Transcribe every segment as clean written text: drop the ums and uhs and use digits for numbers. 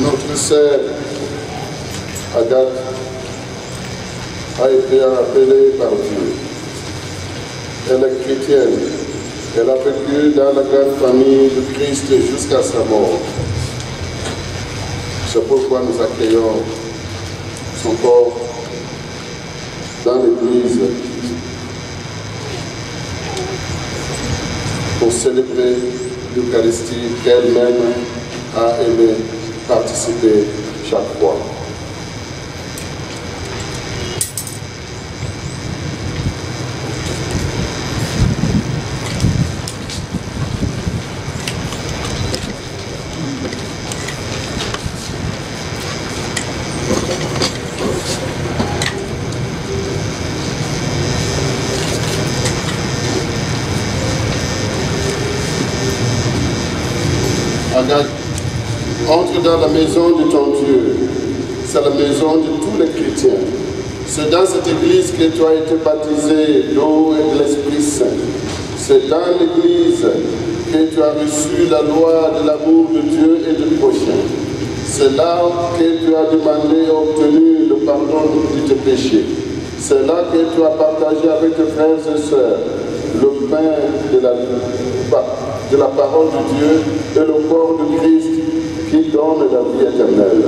Notre sœur Agathe a été appelée par Dieu. Elle est chrétienne. Elle a vécu dans la grande famille de Christ jusqu'à sa mort. C'est pourquoi nous accueillons son corps dans l'église pour célébrer l'Eucharistie qu'elle-même a aimé participer chaque fois. Agathe, entre dans la maison de ton Dieu. C'est la maison de tous les chrétiens. C'est dans cette église que tu as été baptisé d'eau et de l'Esprit Saint. C'est dans l'église que tu as reçu la loi de l'amour de Dieu et du prochain. C'est là que tu as demandé et obtenu le pardon de tes péchés. C'est là que tu as partagé avec tes frères et sœurs le pain de la parole de Dieu et le corps de Christ qui donne la vie éternelle.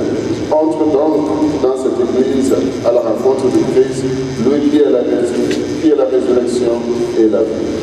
Entre donc dans cette église à la rencontre de Christ, lui qui est la résurrection et la vie.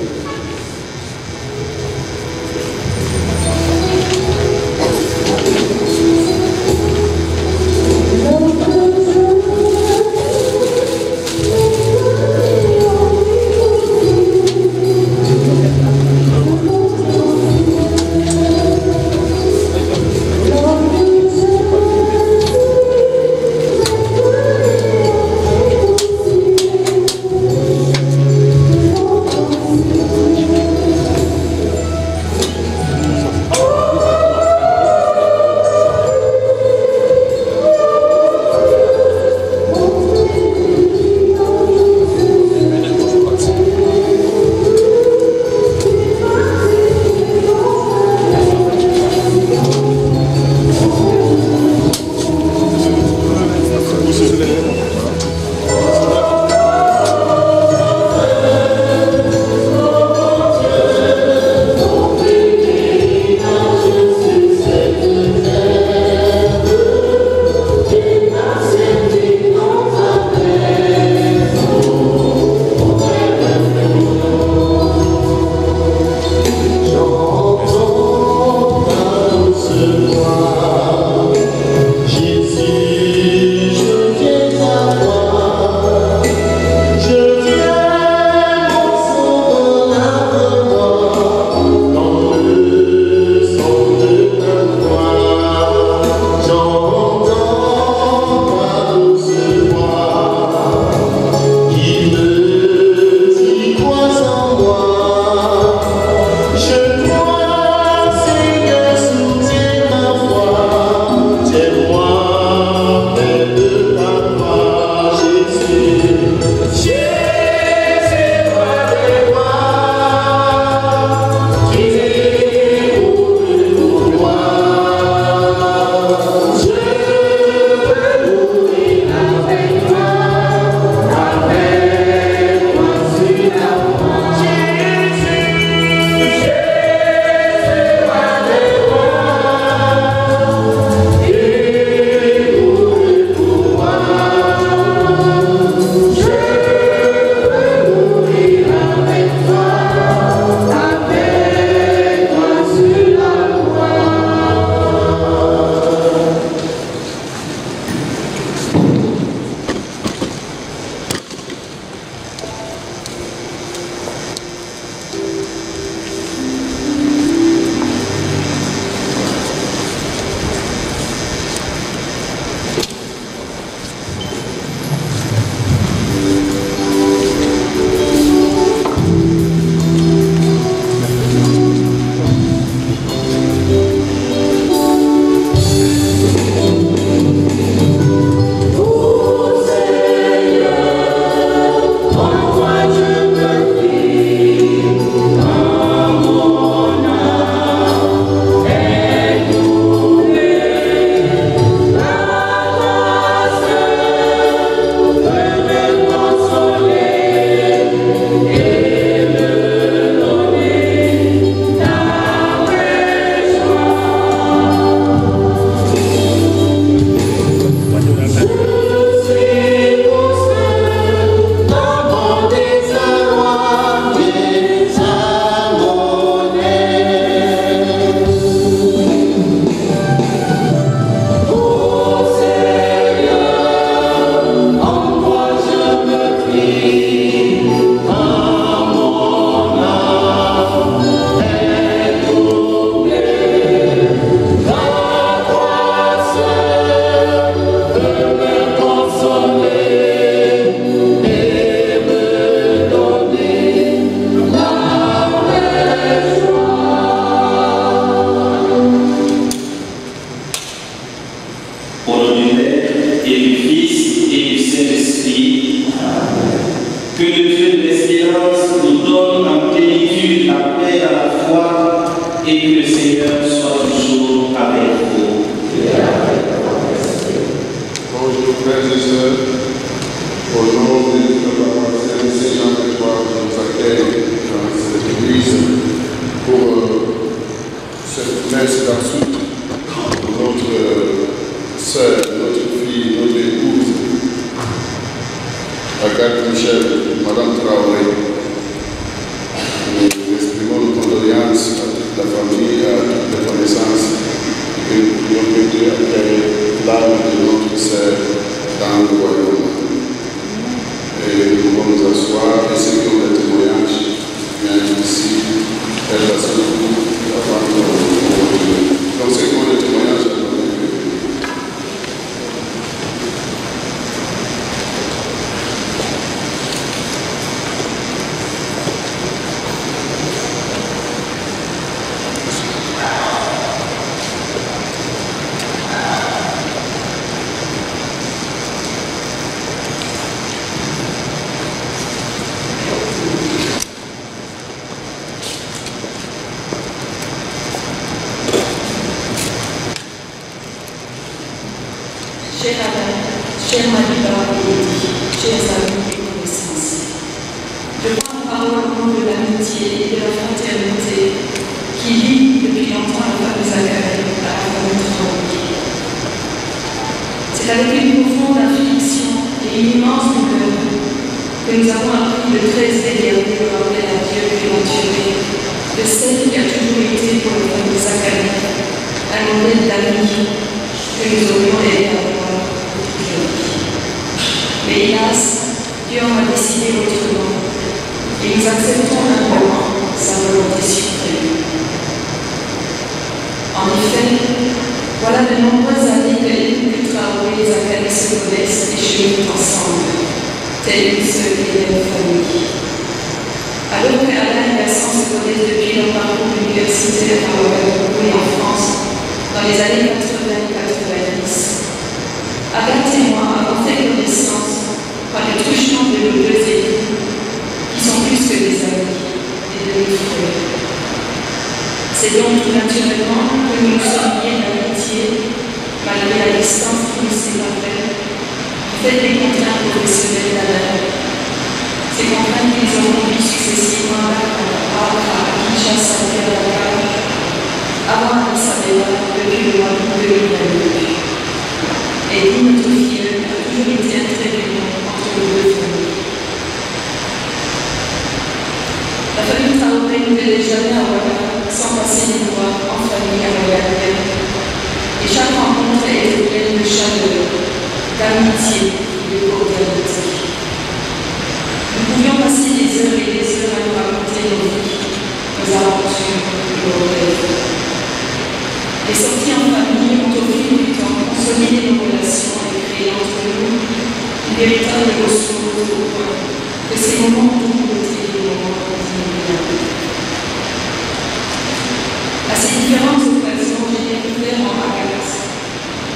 Que le Dieu de l'espérance nous donne en plénitude la paix à la foi et que le Seigneur soit toujours avec vous. Bonjour frères et sœurs, au nom de notre paroisse Saint-Jean-Grégoire qui nous accueille dans cette église pour cette messe d'Arsut, notre sœur, notre fille, notre épouse, Agathe Michel, Madame Traoré. Nous exprimons nos condoléances à toute la famille, à toutes les connaissances et nous prions que Dieu accueille l'âme de notre sœur dans le royaume. Et nous pouvons nous asseoir et ceux qui ont des témoignages viennent ici. Elle va se retrouver avant de nous. Donc ceux qui ont des témoignages, Chers Madiba et Eddy, chers amis et connaissances, je prends la parole au nom de l'amitié et de la fraternité qui lie depuis longtemps la famille Zacharie à la famille Traoré. C'est avec une profonde affliction et une immense douleur que nous avons appris le 13 mai dernier le rappel à Dieu prématuré de celle qui a toujours été pour la famille Zacharie un modèle d'amitié que nous aurions aimé avoir. Mais hélas, Dieu en a décidé autrement et nous acceptons humblement sa volonté suprême. En effet, voilà de nombreuses années que les Traoré et Zacharie se connaissent et chemillent ensemble, telle une seule et même famille. Alors que Alain et Vincent se connaissent depuis leur parcours universitaire à Ouagadougou et en France dans les années 80 et 90, Agathe et moi avons fait connaissance par le truchement de nos deux époux, qui sont plus que des amis et de nos frères. C'est donc tout naturellement que nous nous sommes liés d'amitié, malgré la distance qui nous séparait, du fait des contraintes professionnelles d'Alain. Ces contraintes qui nous ont conduits successivement à Kinshasa et à Dakar, avant Addis Abeba depuis le mois d'août 2022. Et nous, notre fille, a toujours été un trait d'union entre nos deux familles. La famille Traoré ne venait jamais à Ouaga sans passer des mois en famille à Ouaga. Et chaque rencontre était pleine de chaleur, d'amitié et de cordialité. Nous pouvions passer des heures et des heures à nous raconter nos vies, nos aventures et nos rêves. Les sorties en famille ont au fil du temps consolidé nos relations et créé entre nous une véritable émotion au point que ces moments ont été des moments inoubliables. À ces différentes occasions, j'ai découvert en Agathe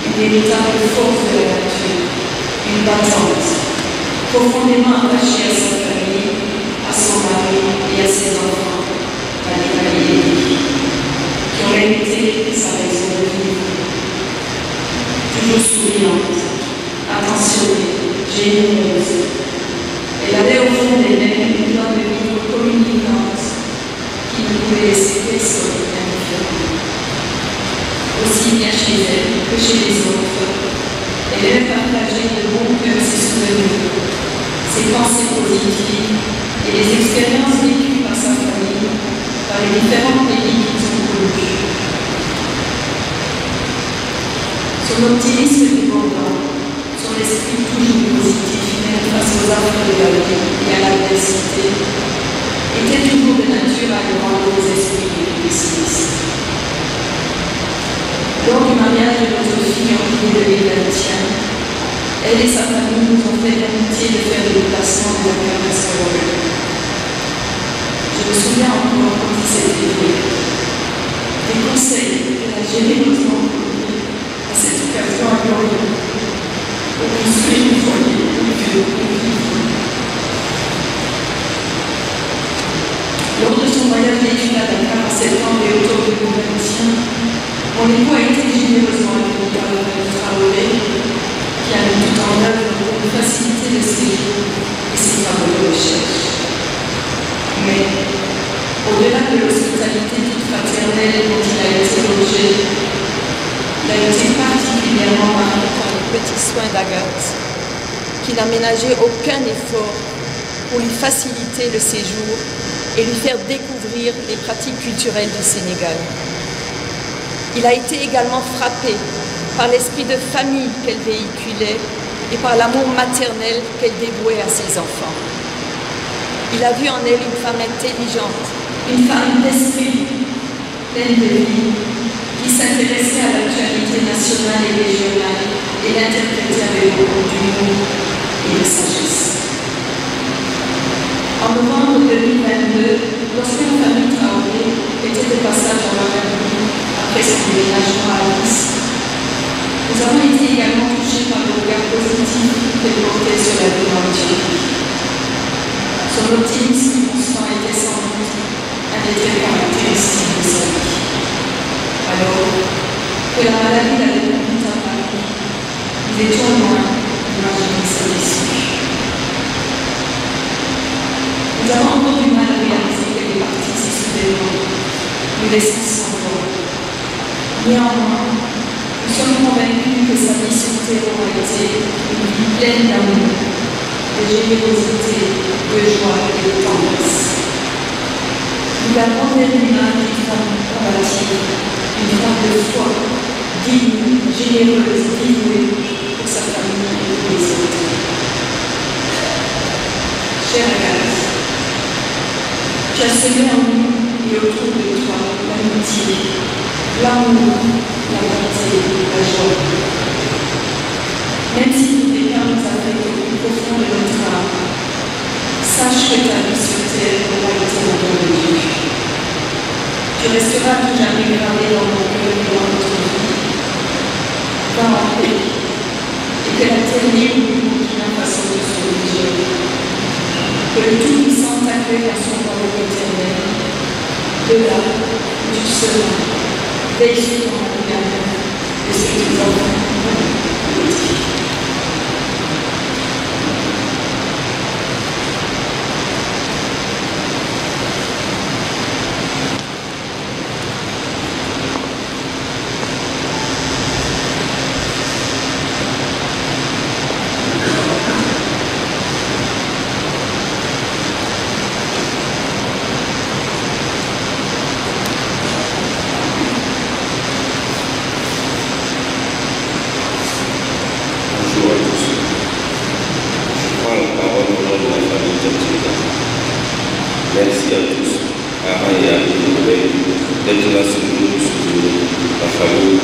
une véritable force de la nature, une battante, profondément attachée à sa famille, à son mari et à ses enfants, à l'évaluer, qui ont été sa raison de vivre. Toujours souriante, attentionnée, généreuse. Elle avait au fond d'elle-même une plan de vivre communicante qui ne pouvait laisser personne indifférent. Aussi bien chez elle que chez les autres, elle aimait partager de bon cœur ses souvenirs, ses pensées positives et les expériences vécues par sa famille dans les différents pays qu'ils ont connus. Son optimisme débordant, son esprit toujours positif, même face aux affres de la vie et à l'adversité, était toujours de nature à rendre les esprits les plus pessimistes. Lors du mariage de notre fille en juillet 2021, elle et sa famille nous ont fait l'amitié de faire des déplacements de la carte scolaire. Je me souviens encore quand il s'est déroulé. Des conseils qu'elle a généreusement donnés à cette occasion glorieuse pour construire une foyer, une vie. voyage d'études à Dakar en septembre et octobre 2021, mon époux a été généreusement accueilli par le frère Traoré, qui a mis tout en œuvre pour nous faciliter le séjour et ses travaux de recherche. Mais, au-delà de l'hospitalité toute fraternelle dont il a été logé, il a été particulièrement marqué par les petits soins d'Agathe, qui n'a ménagé aucun effort pour lui faciliter le séjour et lui faire découvrir les pratiques culturelles du Sénégal. Il a été également frappé par l'esprit de famille qu'elle véhiculait et par l'amour maternel qu'elle dévouait à ses enfants. Il a vu en elle une femme intelligente, une femme d'esprit, pleine de vie, qui s'intéressait à l'actualité nationale et régionale et l'interprétait avec beaucoup d'humour et de sagesse. En novembre 2022, lorsque la famille Traoré était de passage en Marabie après son déménagement à Nice, nous avons été également touchés par le regard positif qu'elle portait sur la vie en Éthiopie. Son optimisme constant était sans doute un des traits caractéristiques de sa vie. Alors que la maladie l'avait conduite à Paris, nous étions loin d'imaginer cette issue. Nous avons encore du mal à réaliser qu'elle est partie si soudainement, nous laissant sans voix. Néanmoins, nous sommes convaincus que sa vie sur terre aura été une vie pleine d'amour, de générosité, de joie et de tendresse. Nous l'avons vers l'image d'une femme combative, une femme de foi, digne, généreuse, dévouée pour sa famille et pour les autres. Chère Agathe, tu as semé en nous et autour de toi l'amitié, l'amour, la bonté, la joie. Même si nos péchés nous affectent au plus profond de notre âme, sache que ta vie sur terre aura été la bonne de Dieu. Tu resteras tout jamais gravé dans mon cœur et dans notre vie. Va en paix, et que la terre libre nous continue à façon de son Dieu. Que le Tout-Puissant t'accueille à son royaume éternel. De là, tu seras, veille sur ton regard, et sur tes enfants. Merci à tous, parents et amis d'être là sur nous, soutenir la famille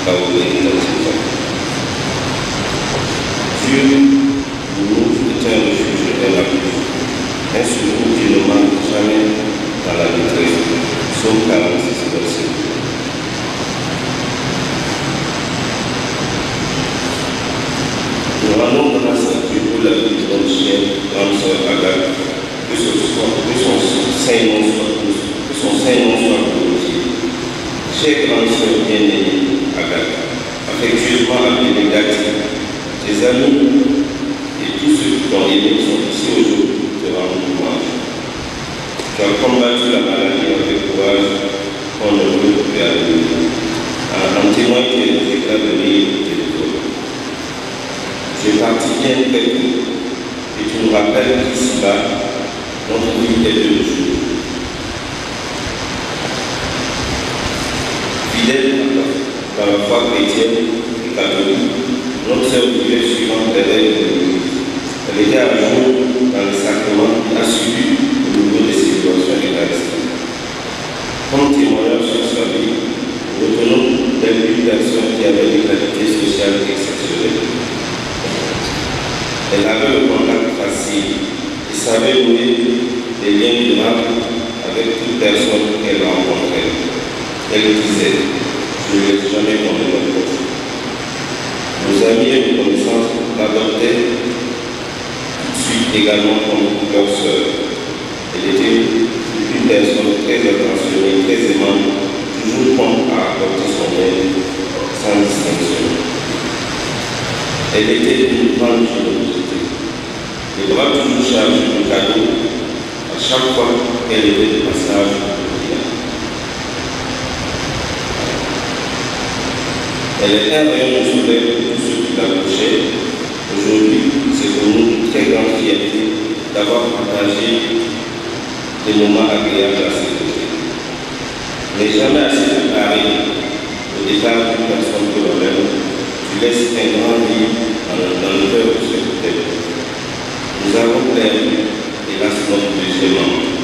Traoré et Tantika. Dieu nous est un refuge et la vie, un secours qui ne manque jamais dans la détresse. Psaume 46, verset 2. Nous rendons grâce à Dieu pour la vie de notre chien, grande sœur Agathe, que son Saint-Nom soit glorifié. Chère grande sœur bien-aimée, Agathe, affectueusement appelée Gatti, tes amis et tous ceux qui t'ont aimé sont ici aujourd'hui pour te rendre hommage. Tu as combattu la maladie avec courage qu'on ne peut plus admirer. En témoigne tes éclats de rire et de joie. Tu es parti bien près de nous et tu nous rappelles qu'ici-bas, notre vie est de nos jours. Fidèle dans la foi chrétienne et catholique, notre sœur vivait suivant les règles de l'Église. Elle était à jour dans les sacrements et assidue au niveau des célébrations eucharistiques. Comme témoignage sur sa vie, nous retenons une personne qui avait des qualités sociales exceptionnelles. Elle avait le contact facile. Il savait nouer des liens durables avec toute personne qu'elle rencontrait. Elle disait, je ne laisse jamais tomber dans le poche. Nos amis et nos connaissances l'adoptaient tout de suite également comme leur sœur. Elle était une une personne très attentionnée, très aimante, toujours prompte à apporter son aide sans distinction. Elle était d'une grande générosité. Les bras toujours chargés de cadeaux à chaque fois qu'elle était de passage au village. Elle était un rayon de soleil pour tous ceux qui l'approchaient. Aujourd'hui, c'est pour nous une très grande fierté d'avoir partagé des moments agréables à ses côtés. Mais jamais assez préparé au départ d'une personne que l'on aime, tu laisses un grand livre dans le cœur de ce que t'aimes. Nous avons perdu, hélas, notre deuxième membre.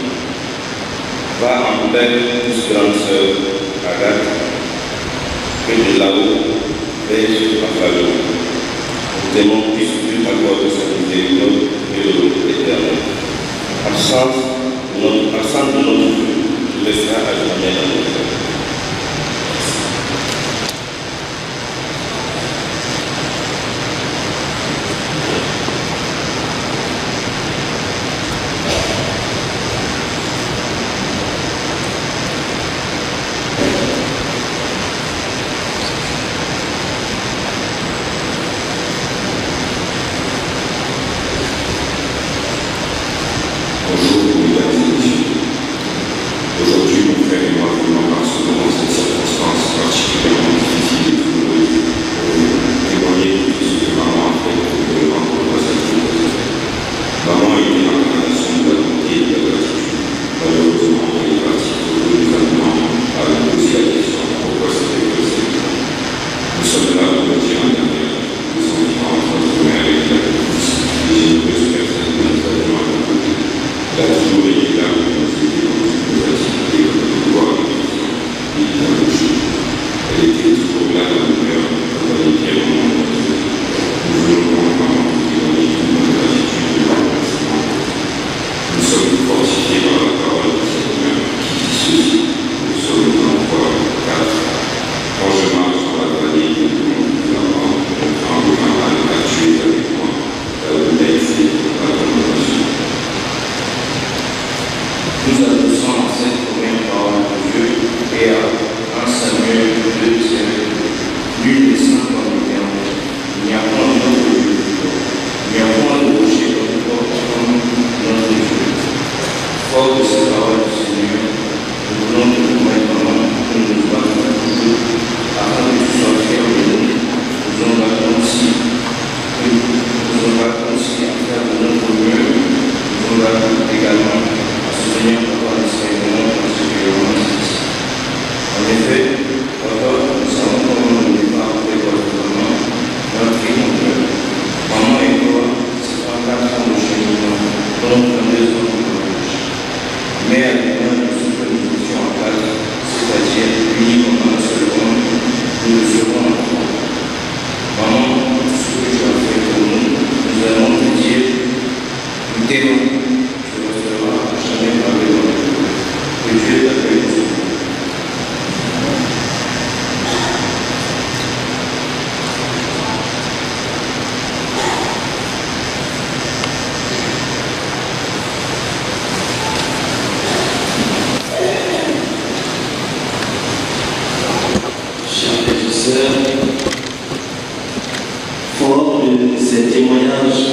Va en paix, tous grande sœur Agathe, que de là-haut, veille ma famille. Nous t'aimons puisque Dieu t'accorde sa miséricorde et le repos éternel. Absence de notre Dieu, tu laisseras à jamais dans notre cœur. Aujourd'hui, mon frère et moi voulons parler dans cette circonstance particulièrement difficile et douloureuse pour témoigner de ce que maman a fait pour le rendre grâce à Dieu. Maman a été l'incarnation de la bonté et de la gratitude. Malheureusement, elle est partie pour nous événements à nous poser la question pourquoi c'était possible. Nous sommes là pour le dire un dernier. Nous sommes vivants entre notre mère et la plus des généreuses personnes de notre amour à nos côtés. Elle a toujours été là pour nous aider dans nos activités comme le devoir de l'émission et l'idéologie. Elle était toujours là dans nos cœurs, dans les pires moments de notre vie. Nous voulons vraiment témoigner de notre gratitude et de notre remerciement. Nous sommes fortifiés par la parole de cette mère qui dit ceci. Nous sommes dans 3, 4. Quand je marche dans la vallée du nom de la mort, on prend le mal à tuer avec moi, car le laisser à ton relation. Nous adressons à cette première parole de Dieu et à 1 Samuel 2, nul n'est saint comme l'Éternel. Il n'y a point d'autre Dieu. Il n'y a point de rocher comme notre Dieu. Fort de ces paroles du Seigneur, nous voulons te promettre vraiment que nous nous battons toujours afin que tu sois fier de nous. Nous nous battons aussi à faire de notre mieux. Nous nous battons également à soutenir notre enseignement particulièrement difficile. En effet, encore, nous savons comment nous départ avec votre maman, notre fille. Maman et toi, c'est 34 ans de cheminement, donc 22 ans de mariage. Mais à l'égard de ce que nous étions en place, c'est-à-dire unis comme un seul homme, nous le serons en toi. Maman, tout ce que tu as fait pour nous, nous allons te dire, nous t'aimons. Tu resteras à jamais parler dans le cœur. Que Dieu t'appelle au secours. Chers frères et sœurs, fort de ces témoignages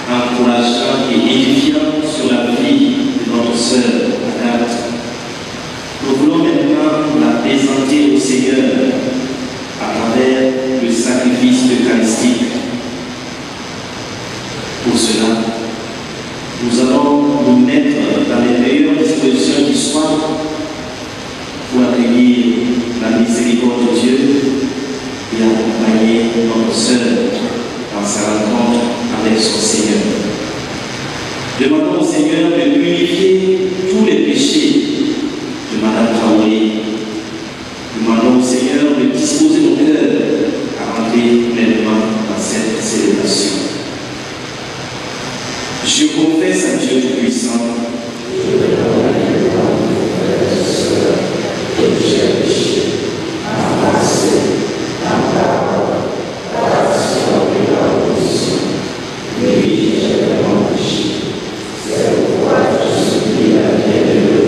encourageants et édifiants sur la vie de notre sœur Agathe, nous voulons maintenant la présenter au Seigneur à travers le sacrifice eucharistique. Pour cela, nous allons nous mettre dans les meilleures dispositions du soir pour accueillir la miséricorde de Dieu et accompagner notre sœur dans sa rencontre avec son Seigneur. Demandons au Seigneur de purifier tous les péchés de Madame Traoré. Demandons au Seigneur de disposer nos cœurs à rentrer pleinement dans cette célébration. Je confesse à Dieu Tout-Puissant que j'ai péché, à penser, à parole, à action et à omission. Oui, j'ai vraiment péché. C'est pourquoi je supplie la bienvenue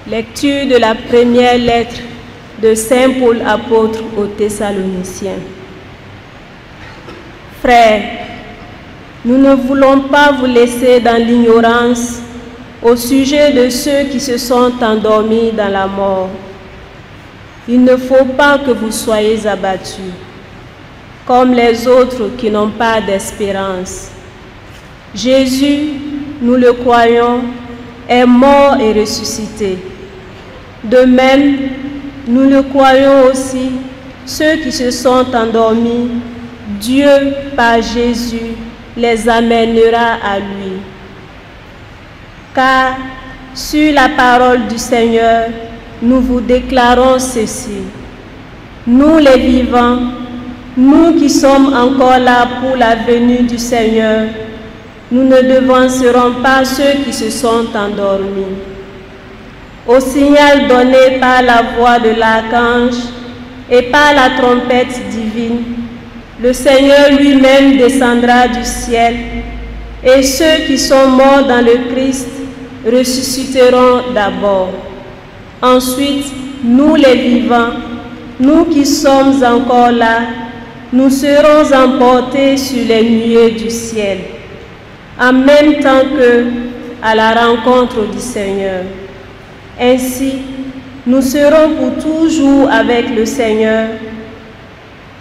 Lecture de la première lettre de Saint Paul apôtre aux Thessaloniciens. Frères, nous ne voulons pas vous laisser dans l'ignorance au sujet de ceux qui se sont endormis dans la mort. Il ne faut pas que vous soyez abattus, comme les autres qui n'ont pas d'espérance. Jésus, nous le croyons, est mort et ressuscité. De même, nous le croyons aussi, ceux qui se sont endormis, Dieu, par Jésus, les amènera à lui. Car, sur la parole du Seigneur, nous vous déclarons ceci. Nous les vivants, nous qui sommes encore là pour la venue du Seigneur, nous ne devancerons pas ceux qui se sont endormis. Au signal donné par la voix de l'archange et par la trompette divine, le Seigneur lui-même descendra du ciel, et ceux qui sont morts dans le Christ ressusciteront d'abord. Ensuite, nous les vivants, nous qui sommes encore là, nous serons emportés sur les nuées du ciel, en même temps que à la rencontre du Seigneur. Ainsi, nous serons pour toujours avec le Seigneur.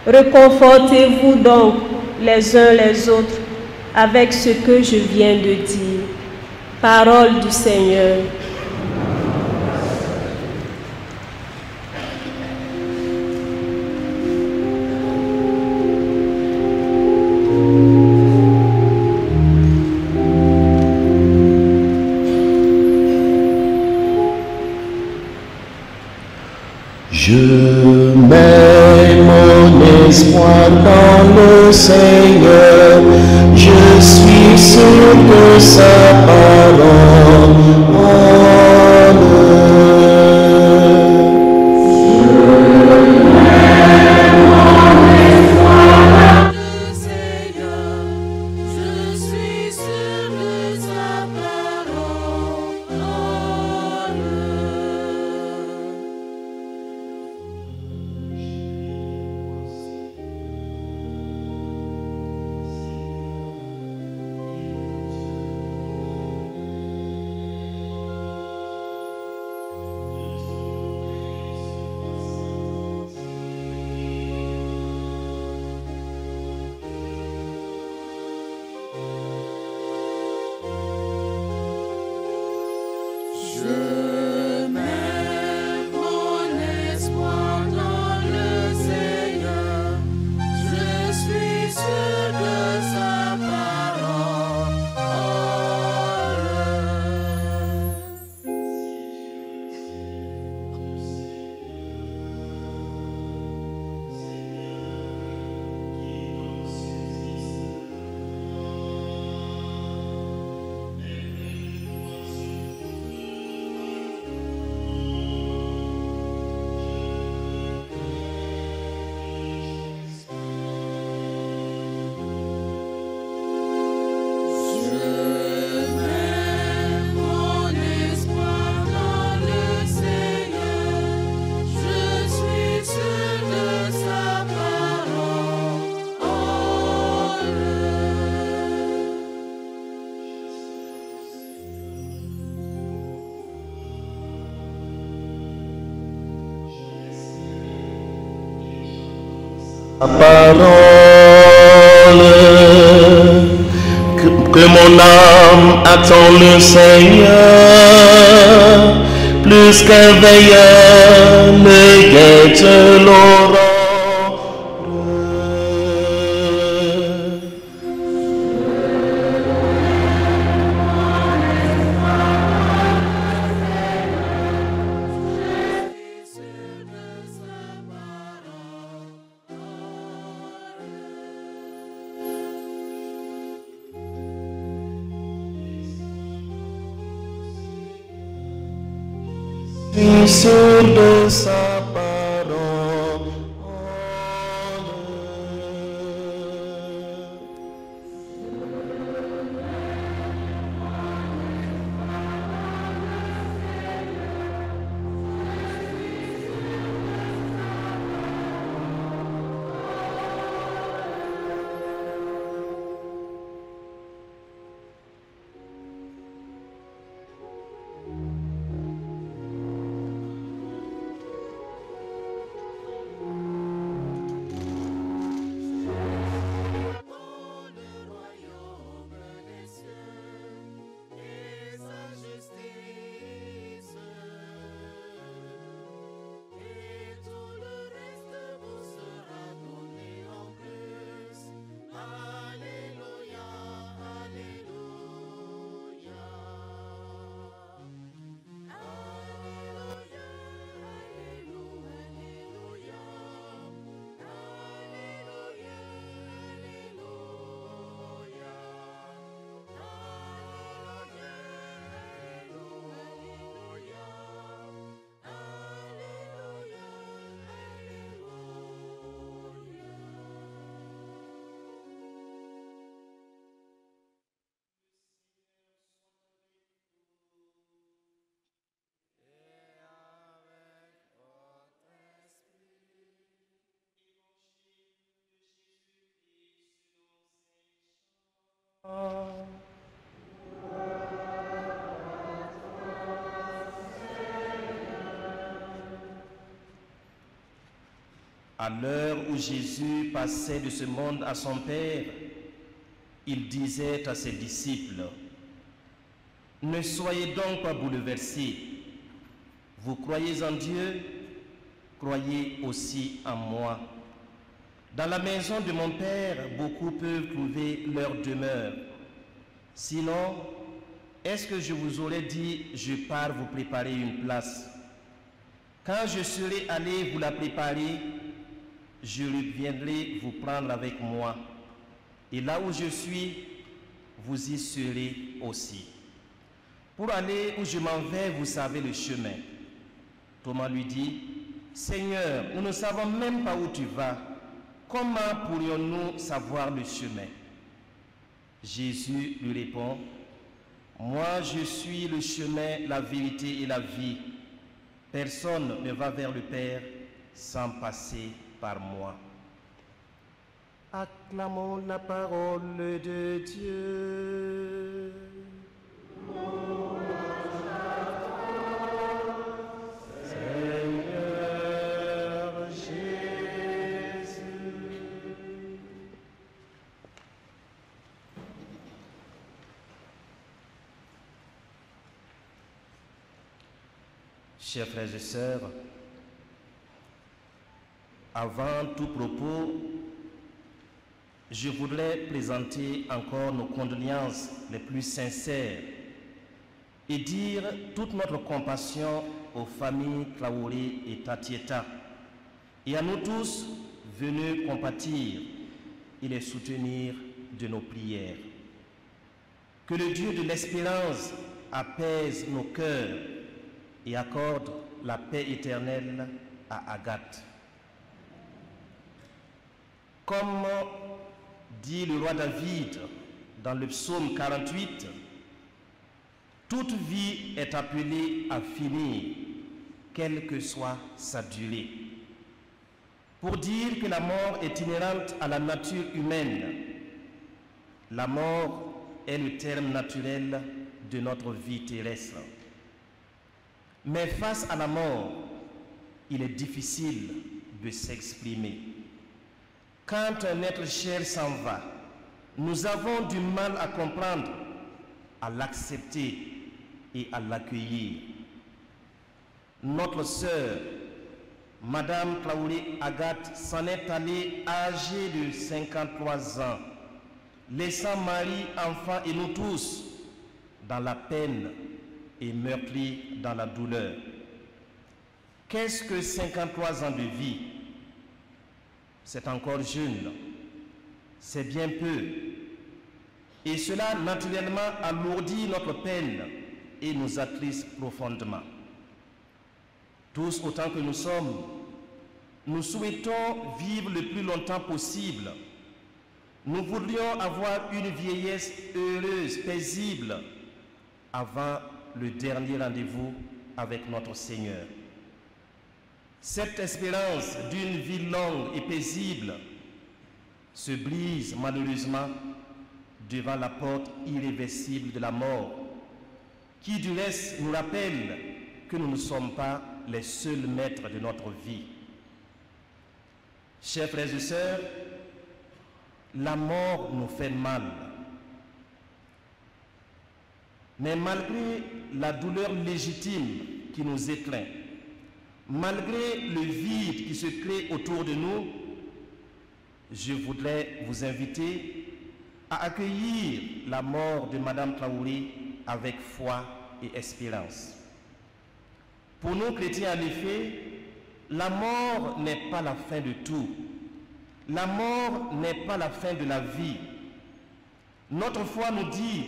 Réconfortez-vous donc les uns les autres avec ce que je viens de dire. Parole du Seigneur. Je mets mon espoir dans le Seigneur, je suis sûr de sa parole. La parole que mon âme attend le Seigneur, plus qu'un veilleur ne guette l'aurore. Sûr de sa parole. À l'heure où Jésus passait de ce monde à son Père, il disait à ses disciples, « Ne soyez donc pas bouleversés. Vous croyez en Dieu, croyez aussi en moi. Dans la maison de mon Père, beaucoup peuvent trouver leur demeure. Sinon, est-ce que je vous aurais dit, je pars vous préparer une place? Quand je serai allé vous la préparer, je reviendrai vous prendre avec moi. Et là où je suis, vous y serez aussi. Pour aller où je m'en vais, vous savez le chemin. » Thomas lui dit, « Seigneur, nous ne savons même pas où tu vas. Comment pourrions-nous savoir le chemin? » Jésus lui répond, « Moi, je suis le chemin, la vérité et la vie. Personne ne va vers le Père sans passer par moi. » Acclamons la parole de Dieu. Seigneur Jésus. Chers frères et sœurs, avant tout propos, je voudrais présenter encore nos condoléances les plus sincères et dire toute notre compassion aux familles Traoré et Tatieta et à nous tous venus compatir et les soutenir de nos prières. Que le Dieu de l'espérance apaise nos cœurs et accorde la paix éternelle à Agathe. Comme dit le roi David dans le psaume 48, toute vie est appelée à finir, quelle que soit sa durée. Pour dire que la mort est inhérente à la nature humaine, la mort est le terme naturel de notre vie terrestre. Mais face à la mort, il est difficile de s'exprimer. Quand un être cher s'en va, nous avons du mal à comprendre, à l'accepter et à l'accueillir. Notre sœur, Madame Traoré Agathe, s'en est allée âgée de 53 ans, laissant mari, enfants et nous tous dans la peine et meurtris dans la douleur. Qu'est-ce que 53 ans de vie? C'est encore jeune, c'est bien peu. Et cela naturellement alourdit notre peine et nous attriste profondément. Tous autant que nous sommes, nous souhaitons vivre le plus longtemps possible. Nous voudrions avoir une vieillesse heureuse, paisible, avant le dernier rendez-vous avec notre Seigneur. Cette espérance d'une vie longue et paisible se brise malheureusement devant la porte irréversible de la mort, qui du reste nous rappelle que nous ne sommes pas les seuls maîtres de notre vie. Chers frères et sœurs, la mort nous fait mal. Mais malgré la douleur légitime qui nous étreint, malgré le vide qui se crée autour de nous, je voudrais vous inviter à accueillir la mort de Madame Traoré avec foi et espérance. Pour nous chrétiens, en effet, la mort n'est pas la fin de tout. La mort n'est pas la fin de la vie. Notre foi nous dit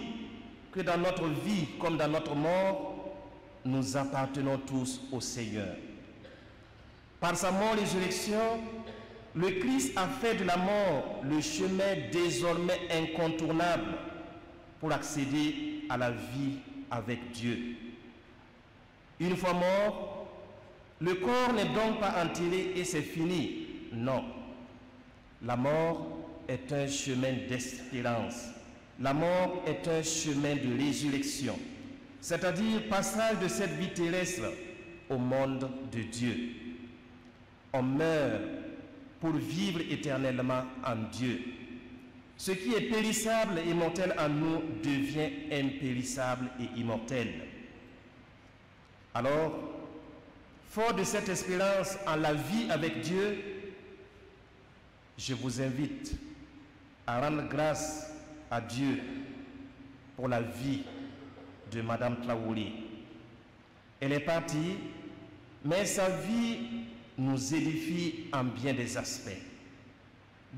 que dans notre vie comme dans notre mort, nous appartenons tous au Seigneur. Par sa mort-résurrection, le Christ a fait de la mort le chemin désormais incontournable pour accéder à la vie avec Dieu. Une fois mort, le corps n'est donc pas enterré et c'est fini. Non. La mort est un chemin d'espérance, la mort est un chemin de résurrection, c'est-à-dire passage de cette vie terrestre au monde de Dieu. On meurt pour vivre éternellement en Dieu. Ce qui est périssable et mortel en nous devient impérissable et immortel. Alors, fort de cette espérance en la vie avec Dieu, je vous invite à rendre grâce à Dieu pour la vie de Madame Traoré. Elle est partie, mais sa vie nous édifie en bien des aspects.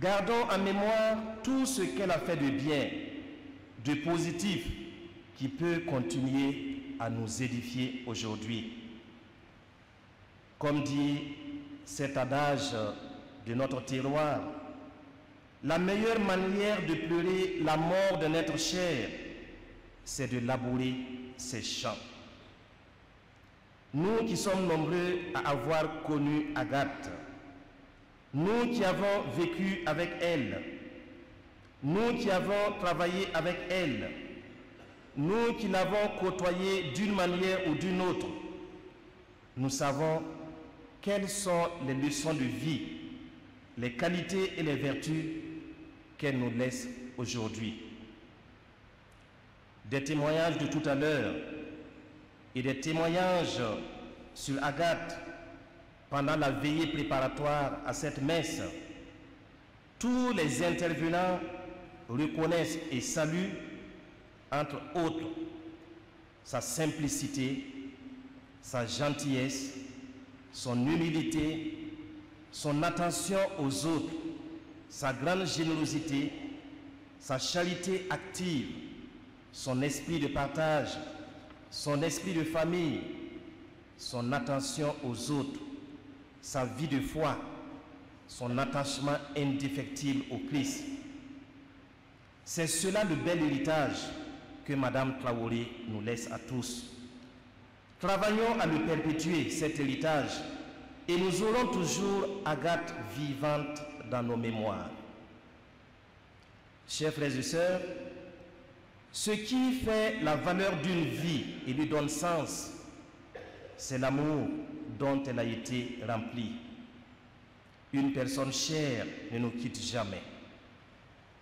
Gardons en mémoire tout ce qu'elle a fait de bien, de positif, qui peut continuer à nous édifier aujourd'hui. Comme dit cet adage de notre terroir, la meilleure manière de pleurer la mort d'un être cher, c'est de labourer ses champs. Nous qui sommes nombreux à avoir connu Agathe, nous qui avons vécu avec elle, nous qui avons travaillé avec elle, nous qui l'avons côtoyée d'une manière ou d'une autre, nous savons quelles sont les leçons de vie, les qualités et les vertus qu'elle nous laisse aujourd'hui. Des témoignages de tout à l'heure et des témoignages sur Agathe pendant la veillée préparatoire à cette messe, tous les intervenants reconnaissent et saluent, entre autres, sa simplicité, sa gentillesse, son humilité, son attention aux autres, sa grande générosité, sa charité active, son esprit de partage, son esprit de famille, son attention aux autres, sa vie de foi, son attachement indéfectible au Christ. C'est cela le bel héritage que Madame Traoré nous laisse à tous. Travaillons à le perpétuer, cet héritage, et nous aurons toujours Agathe vivante dans nos mémoires. Chers frères et sœurs, ce qui fait la valeur d'une vie et lui donne sens, c'est l'amour dont elle a été remplie. Une personne chère ne nous quitte jamais.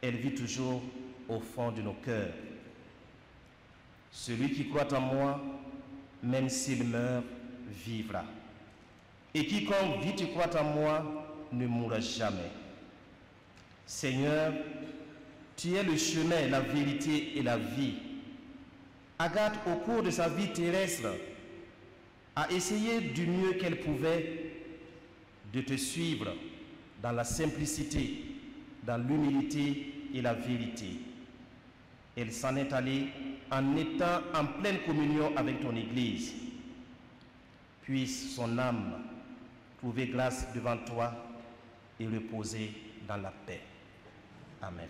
Elle vit toujours au fond de nos cœurs. Celui qui croit en moi, même s'il meurt, vivra. Et quiconque vit et croit en moi ne mourra jamais. Seigneur, tu es le chemin, la vérité et la vie. Agathe, au cours de sa vie terrestre, a essayé du mieux qu'elle pouvait de te suivre dans la simplicité, dans l'humilité et la vérité. Elle s'en est allée en étant en pleine communion avec ton Église. Puisse son âme trouver grâce devant toi et reposer dans la paix. Amen.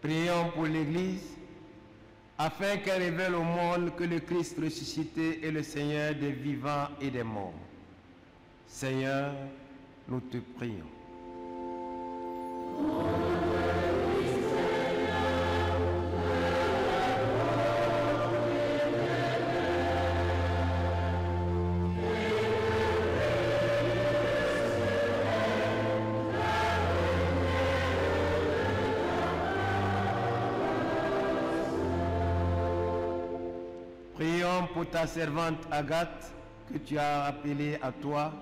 Prions pour l'Église, afin qu'elle révèle au monde que le Christ ressuscité est le Seigneur des vivants et des morts. Seigneur, nous te prions. Prions pour ta servante Agathe, que tu as appelée à toi,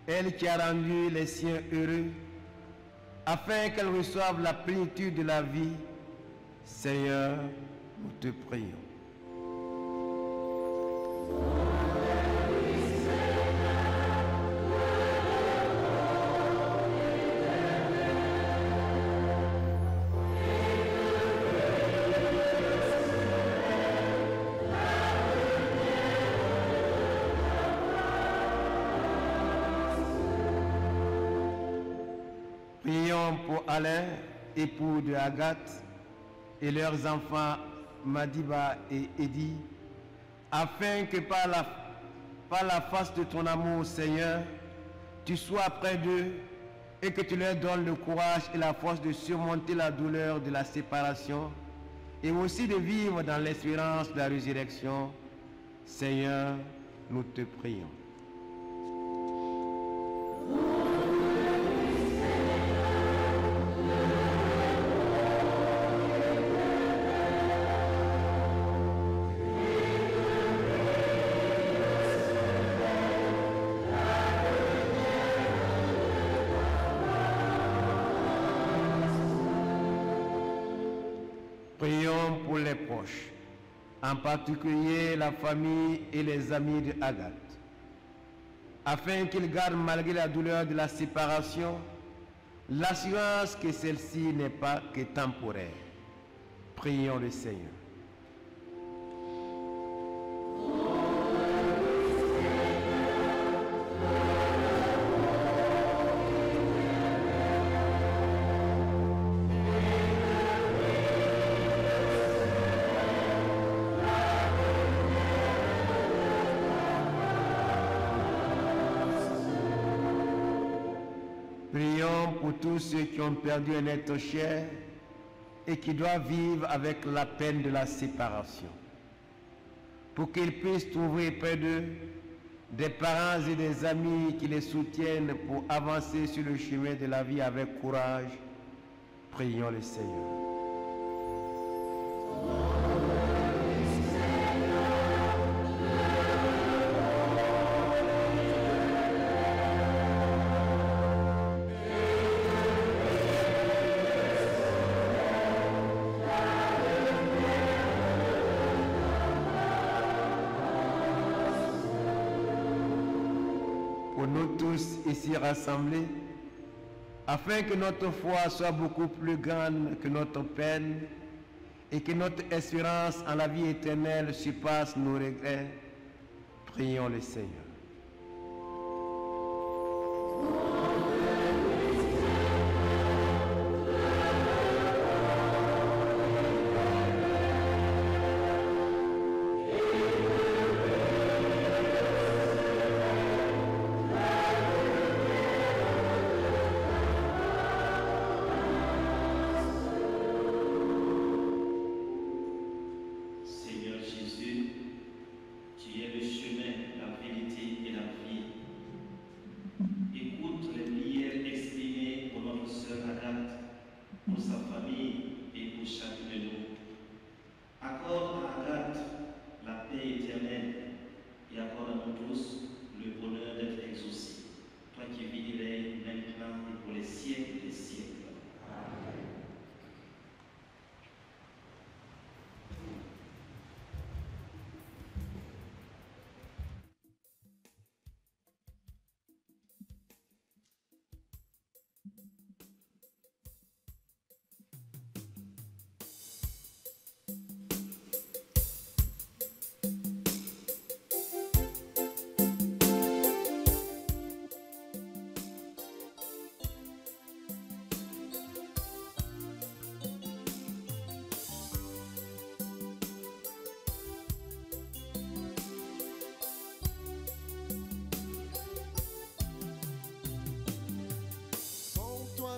elle qui a rendu les siens heureux, afin qu'elle reçoive la plénitude de la vie. Seigneur, nous te prions. Prions pour Alain, époux de Agathe, et leurs enfants Madiba et Eddy, afin que par la face de ton amour, Seigneur, tu sois près d'eux et que tu leur donnes le courage et la force de surmonter la douleur de la séparation et aussi de vivre dans l'espérance de la résurrection. Seigneur, nous te prions. Prions pour les proches, en particulier la famille et les amis de Agathe, afin qu'ils gardent malgré la douleur de la séparation l'assurance que celle-ci n'est pas que temporaire. Prions le Seigneur. Prions pour tous ceux qui ont perdu un être cher et qui doivent vivre avec la peine de la séparation, pour qu'ils puissent trouver près d'eux des parents et des amis qui les soutiennent pour avancer sur le chemin de la vie avec courage. Prions le Seigneur. Pour nous tous ici rassemblés, afin que notre foi soit beaucoup plus grande que notre peine et que notre espérance en la vie éternelle surpasse nos regrets, prions le Seigneur. Seigneur Jésus, tu es le chemin, la vérité et la vie. Écoute les prières exprimées pour notre sœur Agathe, pour sa famille et pour chacun de nous. Accorde à Agathe la paix éternelle et accorde à nous tous le bonheur d'être exaucés. Toi qui vis et règnes maintenant et pour les siècles des siècles. Amen.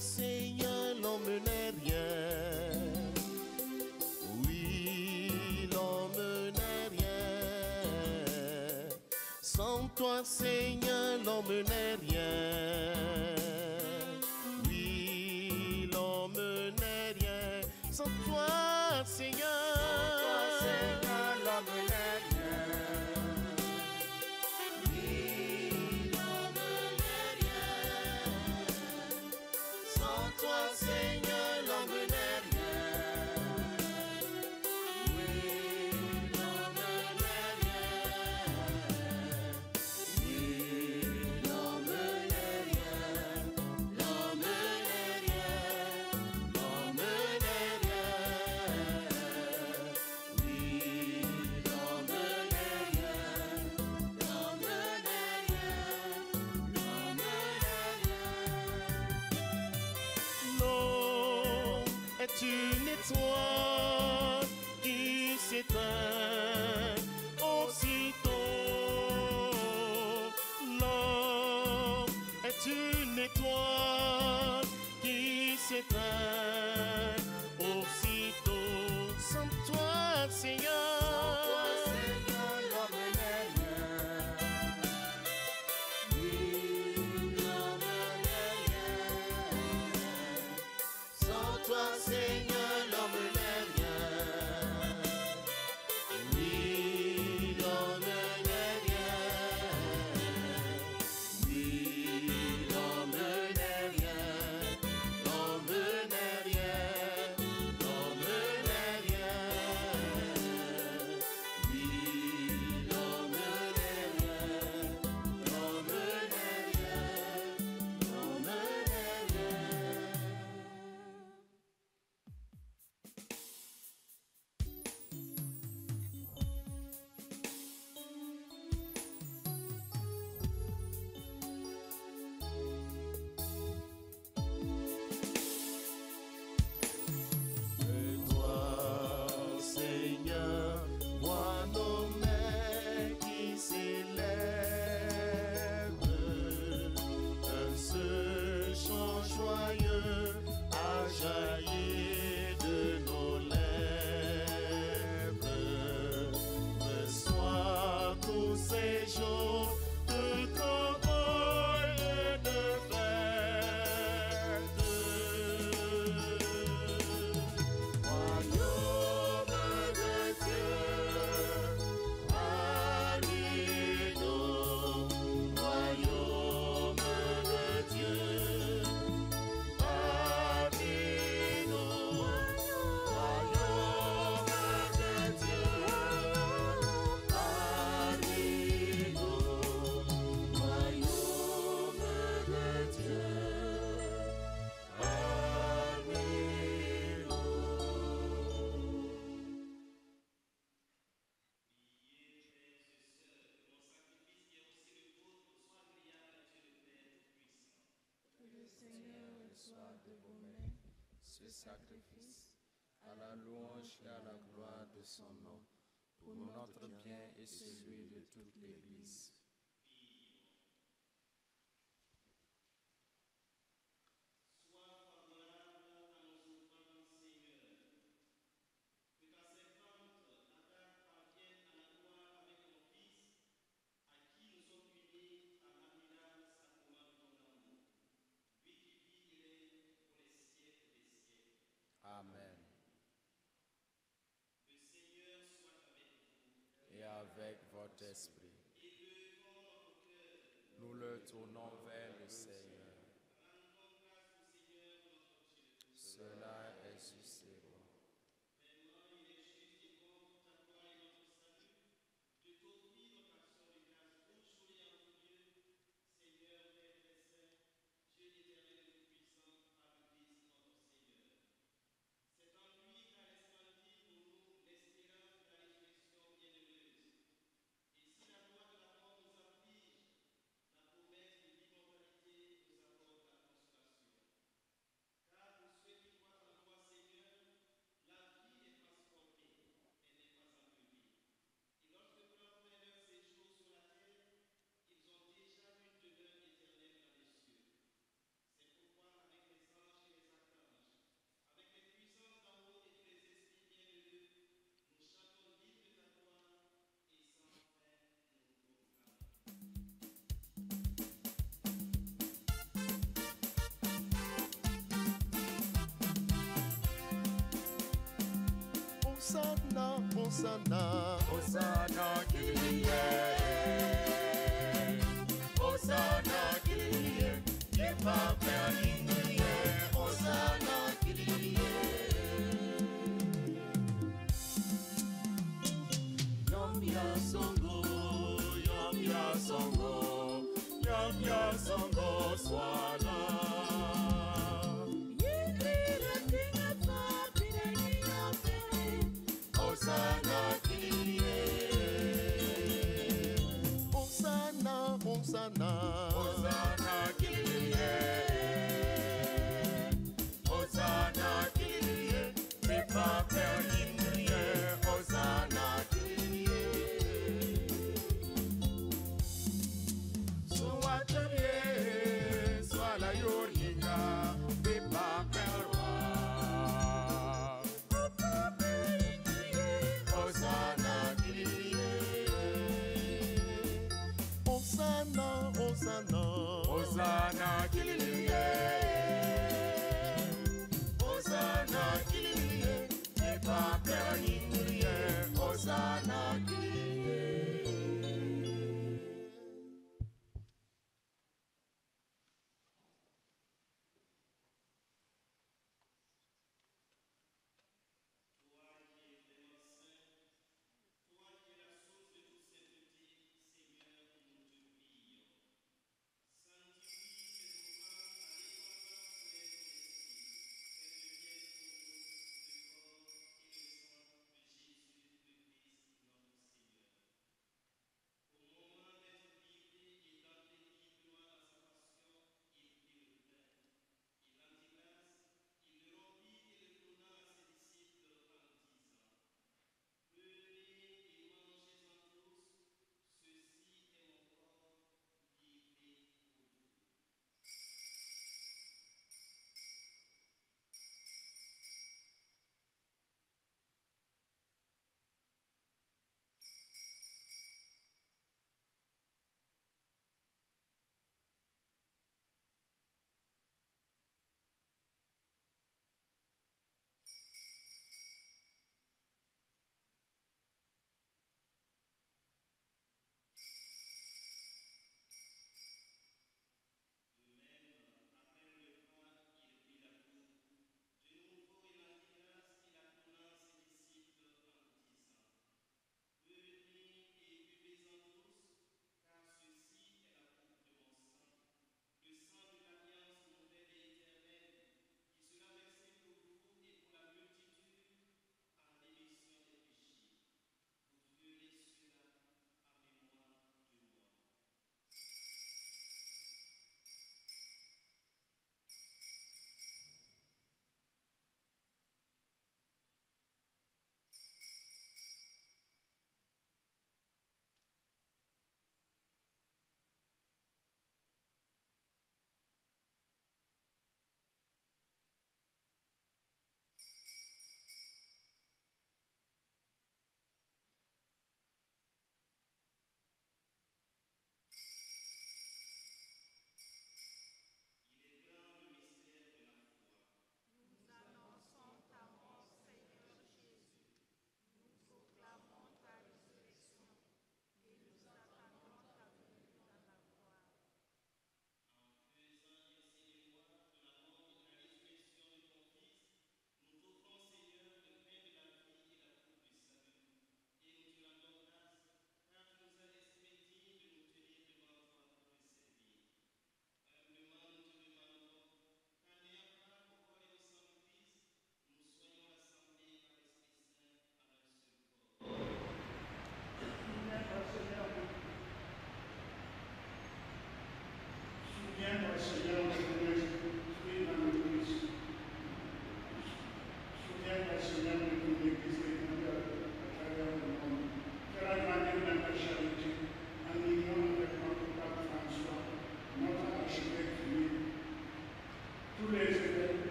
Seigneur, l'homme n'est rien. Oui, l'homme n'est rien. Sans toi, Seigneur, l'homme n'est rien. Oui, l'homme n'est rien. Sans toi, Seigneur, l'homme n'est rien. Oui, l'homme n'est rien. Sans toi, Seigneur, l'homme n'est rien. Oui, l'homme n'est rien. Oui, l'homme n'est rien. L'homme n'est rien. L'homme n'est rien. Oui, l'homme n'est rien. L'homme n'est rien. L'homme n'est rien. L'homme est une étoile qui s'éteint aussitôt. L'homme est une étoile qui s'éteint aussitôt. Sans toi, Seigneur, l'homme n'est rien. Oui, l'homme n'est rien. Sans toi, Seigneur, l'homme n'est rien. Oui, l'homme n'est rien. Oui, l'homme n'est rien. L'homme n'est rien. L'homme n'est rien. Oui, l'homme n'est rien. L'homme n'est rien. L'homme n'est rien. Et toi, Seigneur, vois nos mains qui s'élèvent. Un seul chant joyeux a jailli de nos lèvres. Reçois tous ces jours de parole et de fête. Royaume de Dieu, parmi-nous. Royaume de Dieu, parmi-nous. Royaume de Dieu, parmi-nous. Royaume de Dieu, parmi-nous. Que le Seigneur reçoive de vos mains ce sacrifice à la louange et à la gloire de son nom, pour notre bien et celui de toute l'Église. Amen. Le Seigneur soit avec vous. Et avec votre esprit, nous le tournons vers le Seigneur. Rendons grâce au Seigneur notre Dieu. Cela est juste et bon. Vraiment, il est juste et bon pour ta gloire et notre salut, de t'offrir notre action de grâce pour jouer en tout lieu, Seigneur, Père très saint, Dieu éternel et tout-puissant, par le Christ notre Seigneur. C'est en lui qu'a resplendi pour nous l'espérance de la résurrection bienheureuse. Et si la loi de la mort nous afflige, la promesse de l'immortalité nous apporte la consolation. Car pour ceux qui croient en Hosanna, Hosanna, Hosanna, Hosanna, et pas Hosanna, Yam songo, swala. Hosanna, Hosanna, Hosanna, Hosanna, Hosanna, mais pas Hosanna, soit la yoringa, mais pas Hosanna,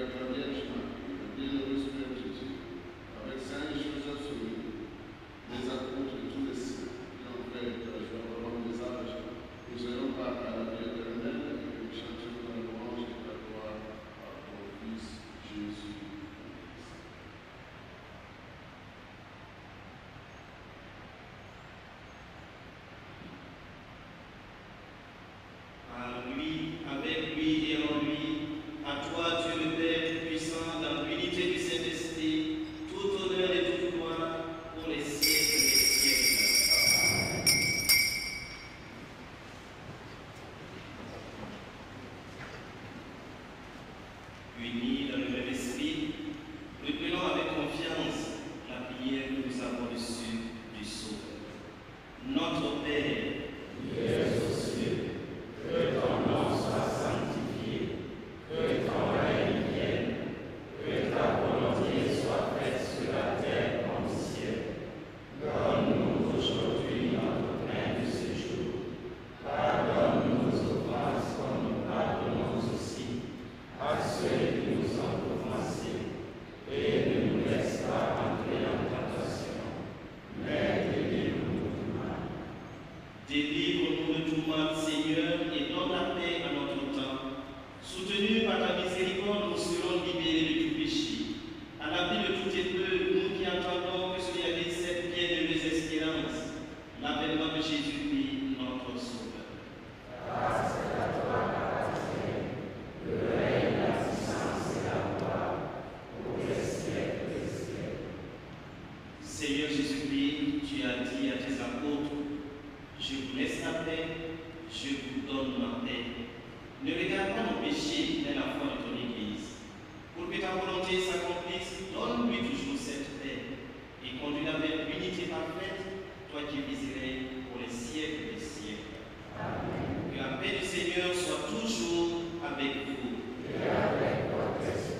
avec la Vierge Marie, le bienheureux Père Jésus, avec Saint et Joseph Souverain, les apôtres et tous les saints qui ont fait la joie au long des âges, nous ayons part à la vie éternelle et que nous chantions la louange et la gloire à ton Fils Jésus. À lui, avec lui et en lui, à toi, Dieu le Père Tout-Puissant, dans l'unité du Saint-Esprit, tout honneur et toute gloire pour les siècles des siècles. Unis dans le même esprit, reprenons avec confiance la prière que nous avons reçue du Sauveur. Notre Père, qui es aux cieux, que ton nom soit sanctifié, que ton règne vienne, que ta volonté soit faite sur la terre comme au ciel. Donne-nous aujourd'hui notre pain de ce jour. Pardonne-nous nos offenses comme nous pardonnons aussi à ceux qui nous ont offensés. Et ne nous laisse pas entrer en tentation, mais délivre-nous du mal. Délivre-nous de tout mal, Seigneur, et donne la paix à notre temps. Soutenus par ta miséricorde, nous serons libérés de tout péché. À l'abri de toute épreuve, nous qui attendons que se réalise cette bienheureuse espérance, l'avènement de Jésus-Christ, notre Sauveur. Grâce à toi, le règne, la puissance et la gloire pour les siècles des siècles. Seigneur Jésus-Christ, tu as dit à tes apôtres, je vous laisse la paix, je vous donne ma paix. Ne regarde pas nos péchés, mais la foi de ton Église. Pour que ta volonté s'accomplisse, donne-lui toujours cette paix et conduis-la vers l'unité parfaite, toi qui viserais pour les siècles des siècles. Amen. Que la paix du Seigneur soit toujours avec vous. Et avec votre esprit.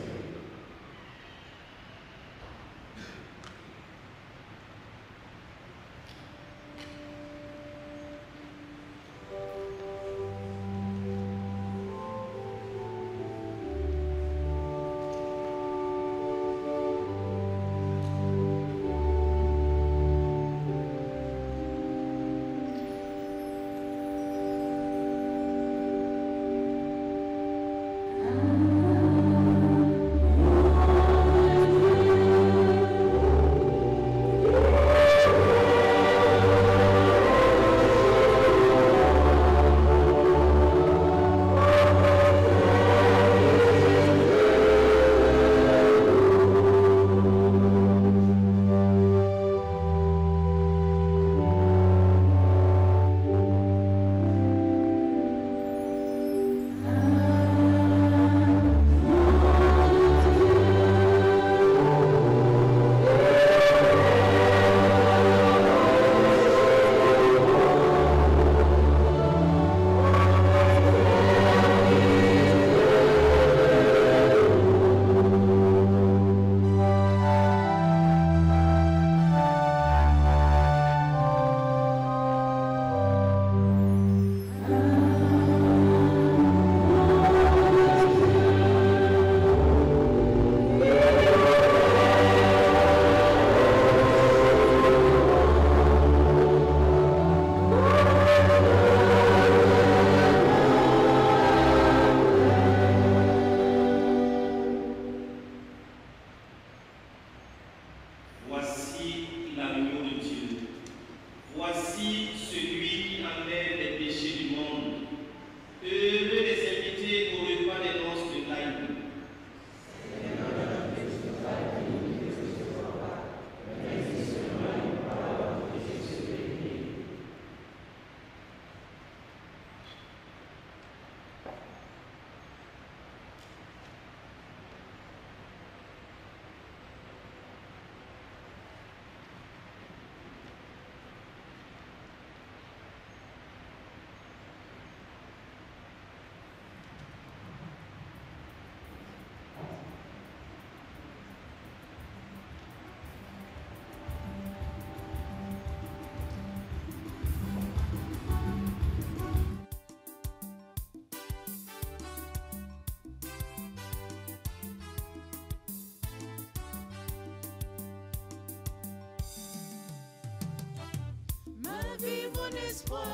vie, mon espoir,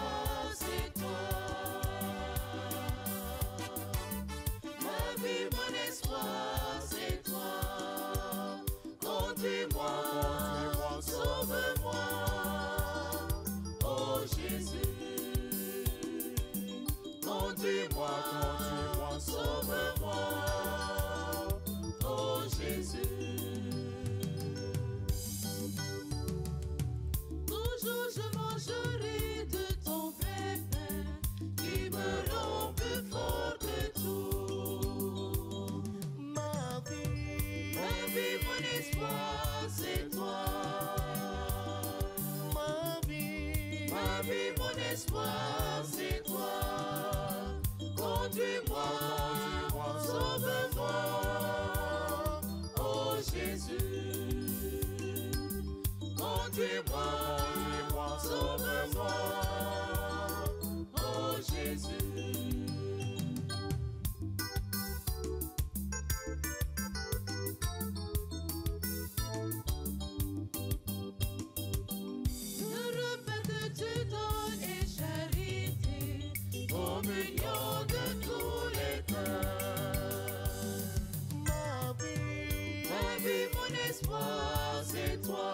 c'est toi. Ma vie, mon espoir, c'est toi. Conduis-moi, sauve-moi, oh Jésus. Conduis-moi, sauve-moi, oh Jésus. Toujours je mangerai de ton vrai pain qui me rend plus fort que tout. Ma vie, mon espoir, c'est toi. Ma vie, mon espoir, c'est toi. Conduis-moi, sauve-moi, oh Jésus. Conduis-moi, sauve-moi, oh Jésus. Ne répète tu donnes et charité, communion de tous les cœurs. Ma vie, mon espoir, c'est toi.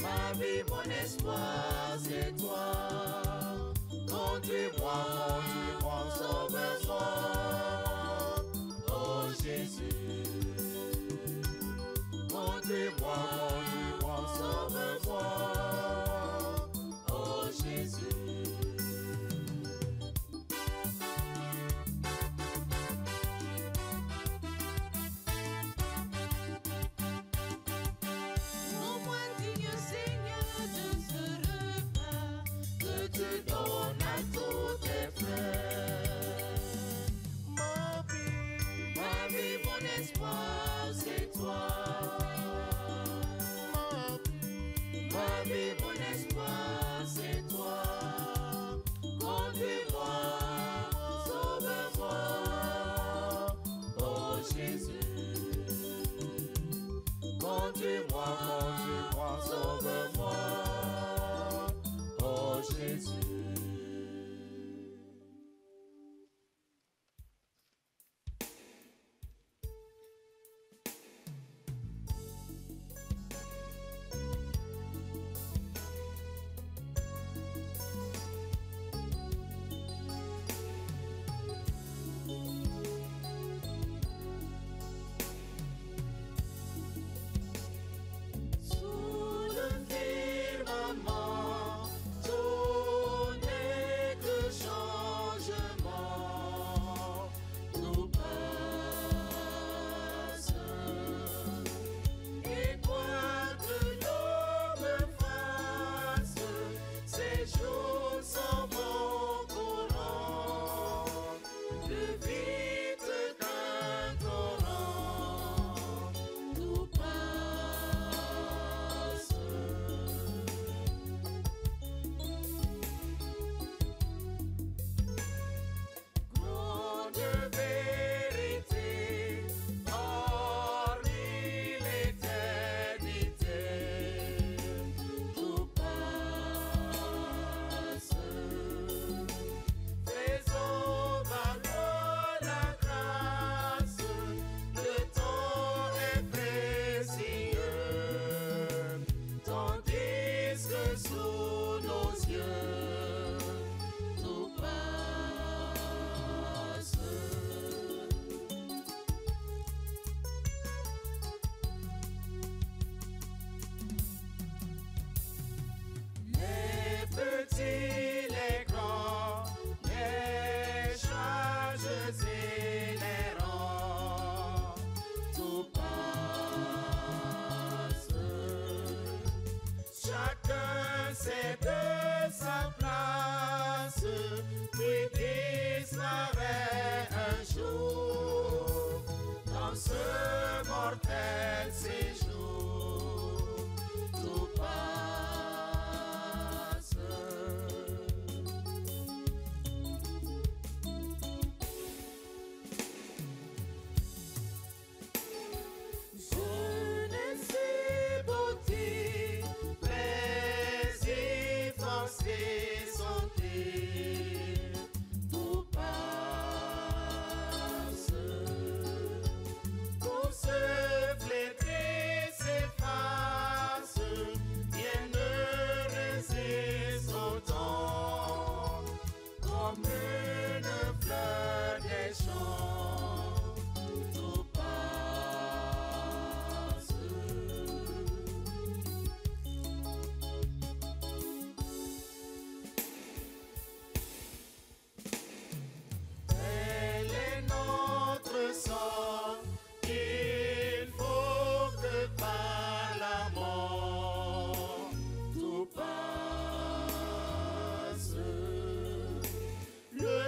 Ma vie, mon espoir, c'est toi. Conduis-moi, sauve-moi, oh Jésus. Conduis-moi, sauve-moi, oh Jésus. Non moins digne Seigneur de ce repas que tu donnes à tous tes frères. Ma vie, mon espoir, c'est toi. Ma vie, mon espoir, c'est toi. Conduis-moi, sauve-moi, oh Jésus. Conduis-moi, sauve-moi, oh Jésus.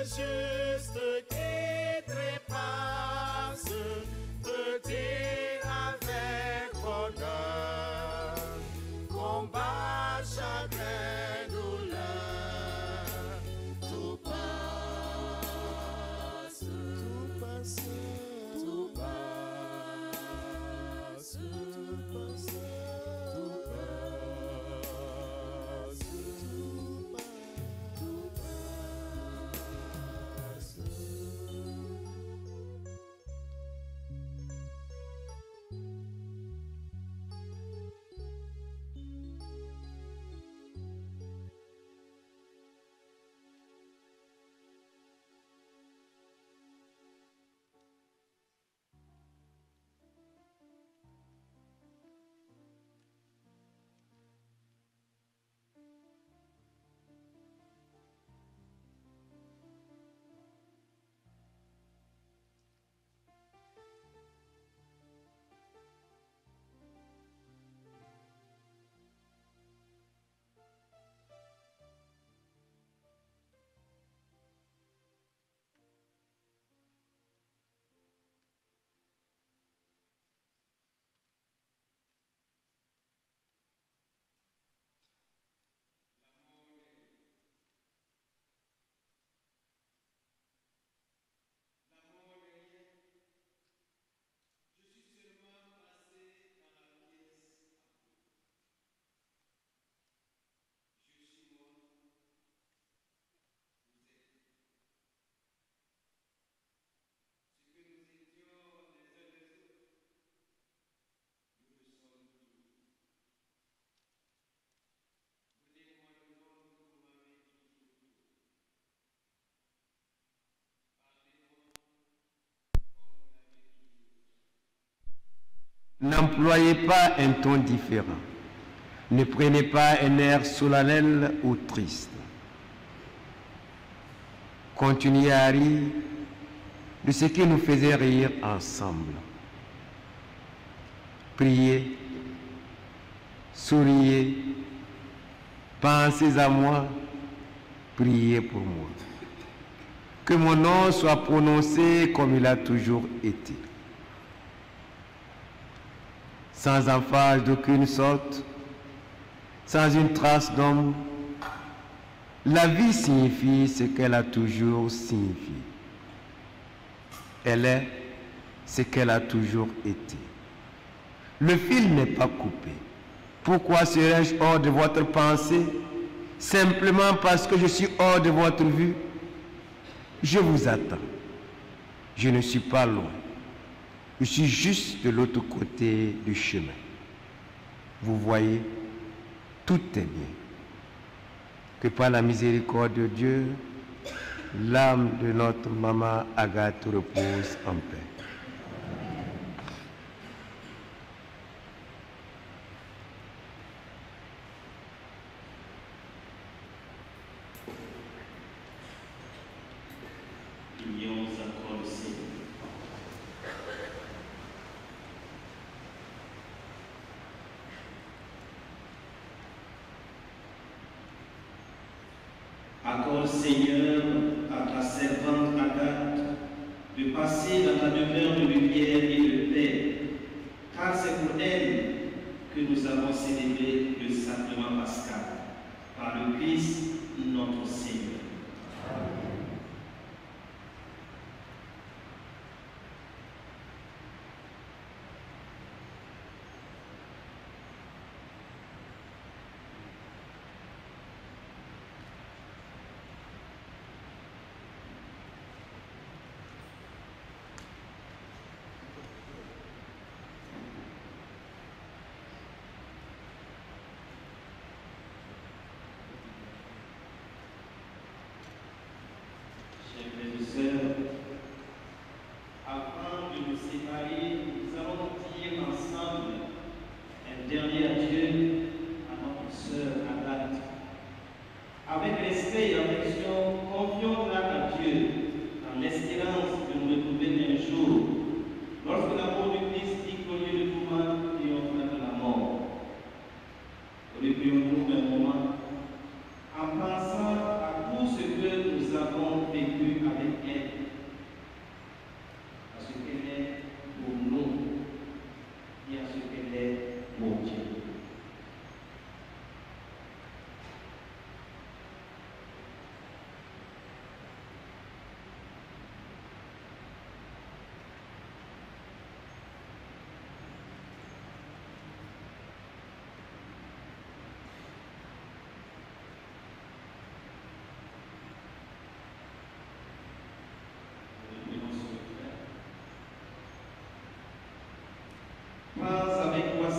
juste qui trépasse, petit avec bonheur, combat, chagrin, douleur, tout passe, tout passe, tout passe, tout passe, tout passe, tout passe. N'employez pas un ton différent. Ne prenez pas un air solennel ou triste. Continuez à rire de ce qui nous faisait rire ensemble. Priez, souriez, pensez à moi, priez pour moi. Que mon nom soit prononcé comme il a toujours été. Sans emphase d'aucune sorte, sans une trace d'homme, la vie signifie ce qu'elle a toujours signifié. Elle est ce qu'elle a toujours été. Le fil n'est pas coupé. Pourquoi serais-je hors de votre pensée? Simplement parce que je suis hors de votre vue. Je vous attends. Je ne suis pas loin. Je suis juste de l'autre côté du chemin. Vous voyez, tout est bien. Que par la miséricorde de Dieu, l'âme de notre maman Agathe repose en paix. Prions encore le Seigneur. Accorde, Seigneur, à ta servante Agathe de passer dans ta demeure de lumière et de paix, car c'est pour elle que nous avons célébré le sacrement pascal, par le Christ notre Seigneur. Chers frères et sœurs, avant de nous séparer, nous allons dire ensemble un dernier adieu à notre sœur Agathe. Avec respect et affection, confions-la à Dieu en l'espérance de nous retrouver un jour, lorsque l'amour du Christ victorieux de tout mal triomphera de la mort. Recueillons-nous un moment en pensant à tout ce que nous avons vécu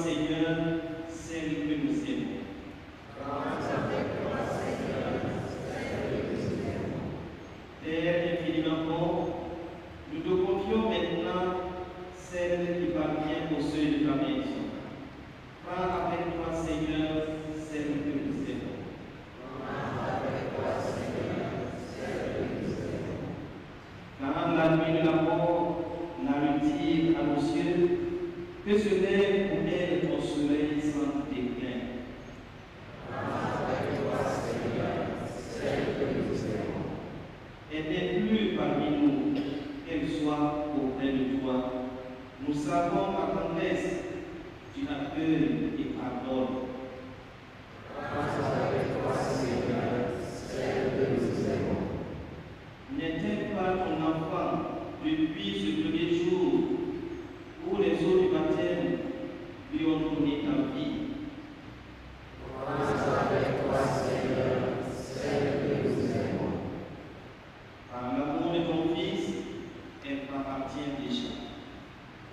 Seigneur, celle que nous aimons. Père infiniment bon, nous te confions maintenant celle qui parvient au seuil de ta maison. Prends avec toi, Seigneur, celle que nous aimons. Quand la nuit de la mort n'a le dire à nos cieux, que se lève pour elle ton soleil sans déclin. Elle n'est plus parmi nous, qu'elle soit auprès de toi. Nous savons ta tendresse, tu accueilles et pardonnes. N'est-elle pas ton enfant depuis ce premier jour où les eaux du baptême lui ont donné ta vie? Par l'amour de ton Fils, elle t'appartient déjà.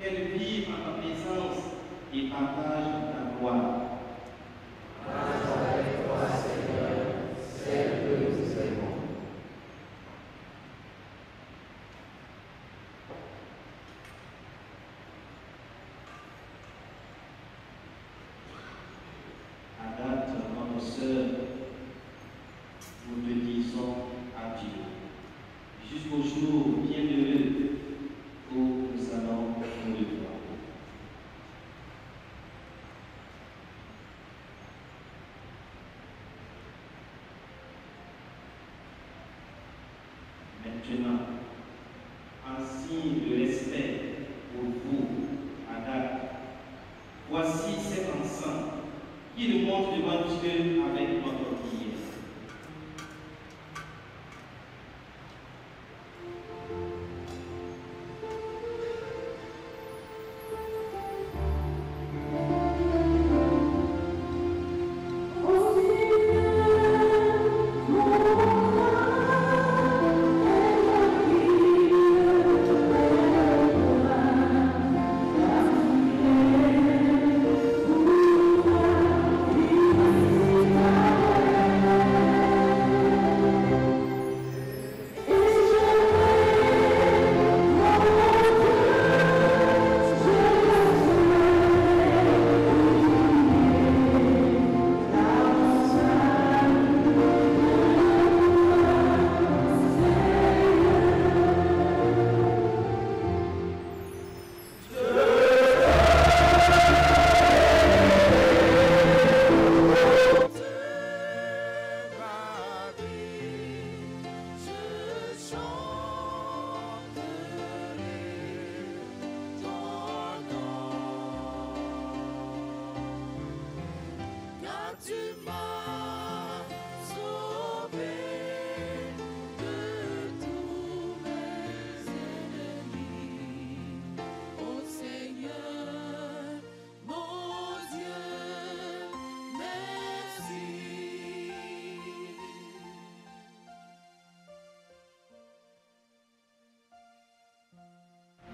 Qu'elle vive en ta présence et partage ta gloire. Agathe, notre sœur, nous te disons adieu. Jusqu'au jour bienheureux où nous allons nous revoir. Maintenant, en signe de respect pour vous, Agathe, voici cet encens qui nous montre devant Dieu avec notre prière.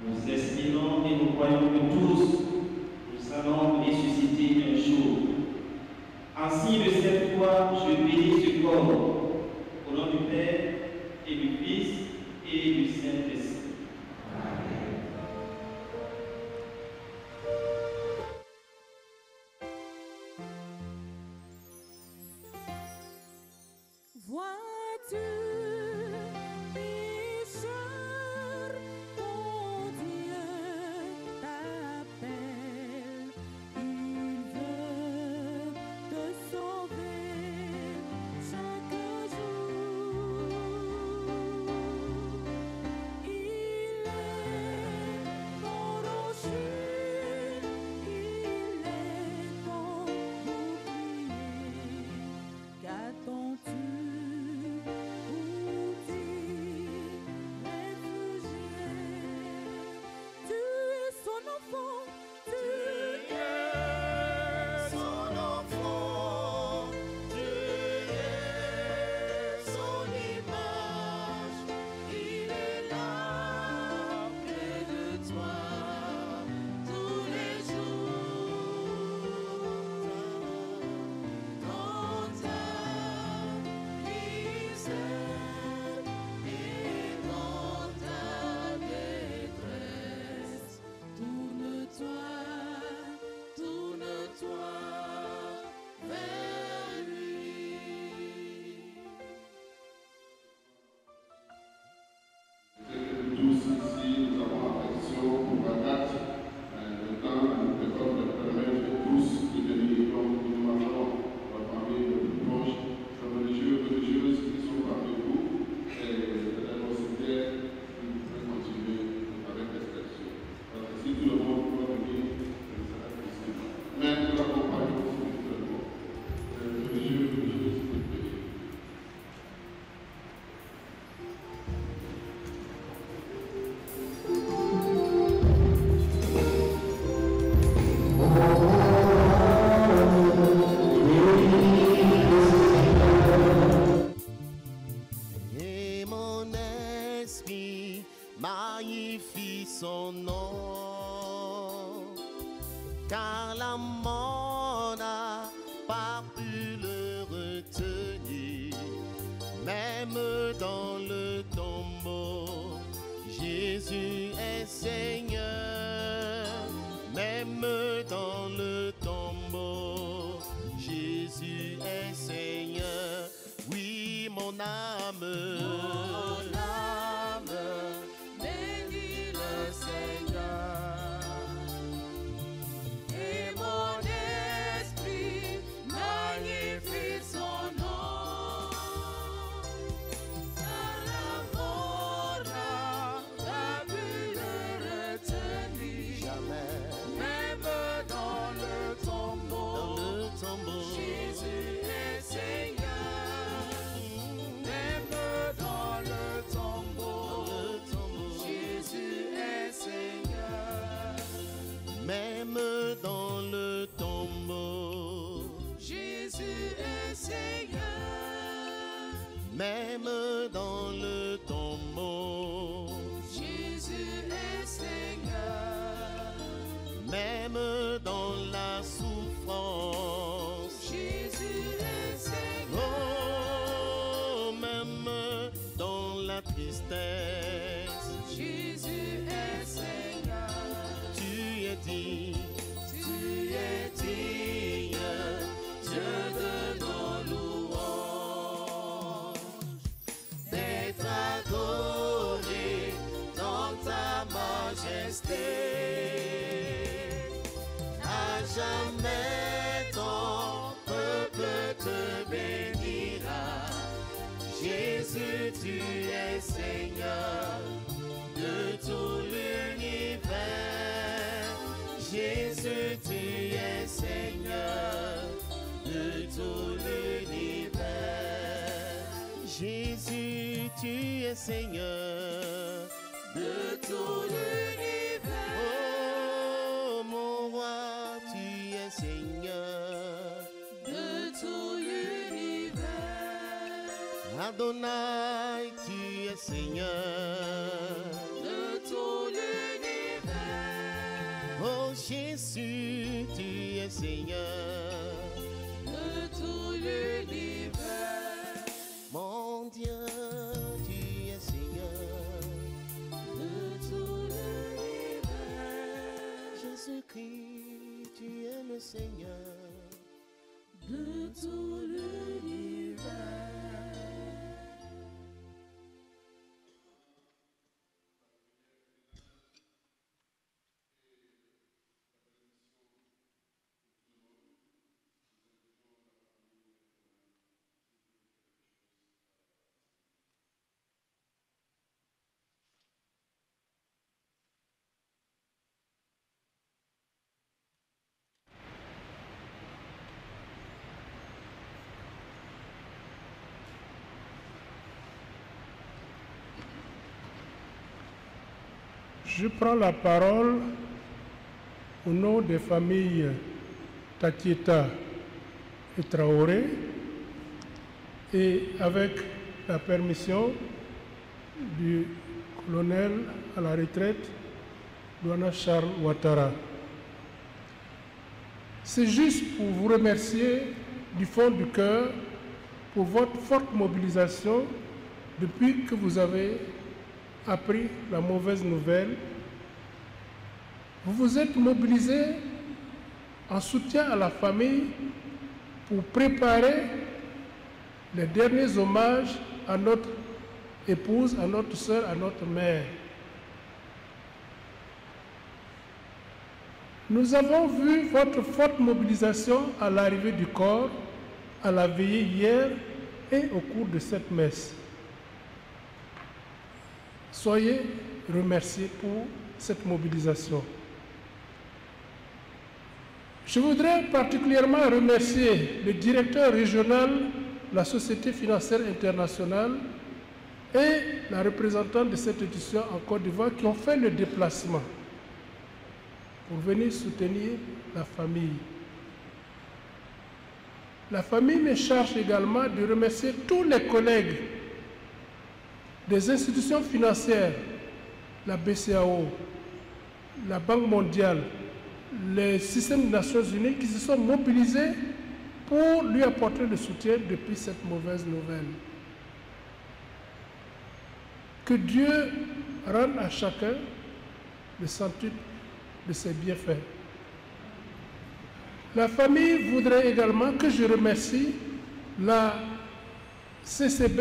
Nous espérons et nous croyons que tous, nous allons ressusciter un jour. Ainsi, de cette foi, je bénis ce corps, au nom du Père, et du Fils, et du Saint-Esprit. Vois-tu, pécheur, ton Dieu t'appelle, il veut te sauver. Chaque magnifie son nom, car la mort n'a pas pu le retenir, même dans le tombeau. Jésus est Seigneur, même dans le tombeau. Jésus est Seigneur, oui mon âme. Bénis le Seigneur, et mon esprit magnifie son nom, car la mort n'a pas pu le retenir, Jamais. même dans le tombeau. Jésus est Seigneur, même dans le tombeau. Jésus est Seigneur, Même dans le tombeau, Jésus est Seigneur, même dans le tombeau, Jésus est Seigneur, même dans la souffrance, Jésus est Seigneur, oh, même dans la tristesse, Jésus est Seigneur, tu es digne, tu es digne, Dieu de nos louanges, d'être adoré dans ta majesté. À jamais ton peuple te bénira. Jésus, tu es Seigneur de tout l'univers. Jésus, tu es Seigneur de tout l'univers. Jésus, tu es Seigneur de tout l'univers. Oh mon roi, tu es Seigneur de tout l'univers, Adonai, tu es Seigneur de tout l'univers, oh Jésus, tu es Seigneur de tout l'univers, mon Dieu, tu es Seigneur de tout l'univers, Jésus-Christ, tu es le Seigneur de tout l'univers. Je prends la parole au nom des familles Tatieta et Traoré et avec la permission du colonel à la retraite, Douana Charles Ouattara. C'est juste pour vous remercier du fond du cœur pour votre forte mobilisation depuis que vous avez appris la mauvaise nouvelle. Vous vous êtes mobilisés en soutien à la famille pour préparer les derniers hommages à notre épouse, à notre sœur, à notre mère. Nous avons vu votre forte mobilisation à l'arrivée du corps, à la veillée hier et au cours de cette messe. Soyez remerciés pour cette mobilisation. Je voudrais particulièrement remercier le directeur régional de la Société financière internationale et la représentante de cette édition en Côte d'Ivoire qui ont fait le déplacement pour venir soutenir la famille. La famille me charge également de remercier tous les collègues des institutions financières la BCAO, la Banque mondiale, les systèmes des Nations Unies qui se sont mobilisés pour lui apporter le soutien depuis cette mauvaise nouvelle. Que Dieu rende à chacun le centuple de ses bienfaits. La famille voudrait également que je remercie la CCB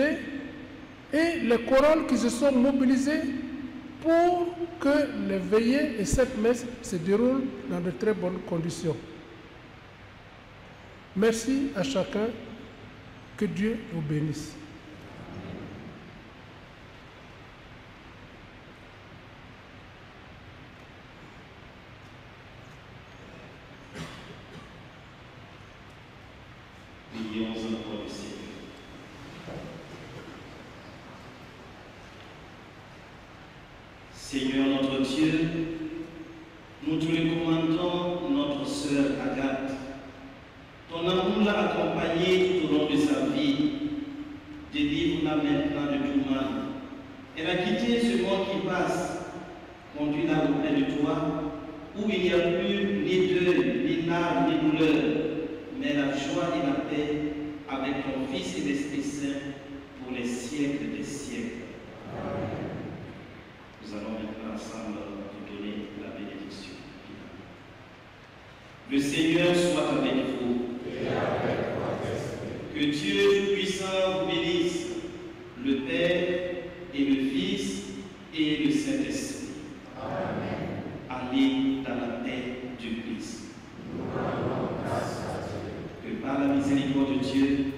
et les chorales qui se sont mobilisés pour que les veillées et cette messe se déroulent dans de très bonnes conditions. Merci à chacun. Que Dieu vous bénisse. Prions encore le Seigneur. Seigneur notre Dieu, nous te recommandons notre sœur Agathe. Ton amour l'a accompagnée tout au long de sa vie. Délivre-la maintenant de tout mal. Elle a quitté ce monde qui passe. Conduis-la auprès de toi, où il n'y a plus ni deuil, ni larmes, ni douleur, mais la joie et la paix avec ton Fils et l'Esprit Saint pour les siècles des siècles. Amen. Nous allons maintenant ensemble te donner la bénédiction. Le Seigneur soit avec vous. Et avec votre esprit. Que Dieu Tout-Puissant vous bénisse, le Père et le Fils et le Saint-Esprit. Amen. Allez dans la paix du Christ. Nous rendons grâce à Dieu. Que par la miséricorde de Dieu,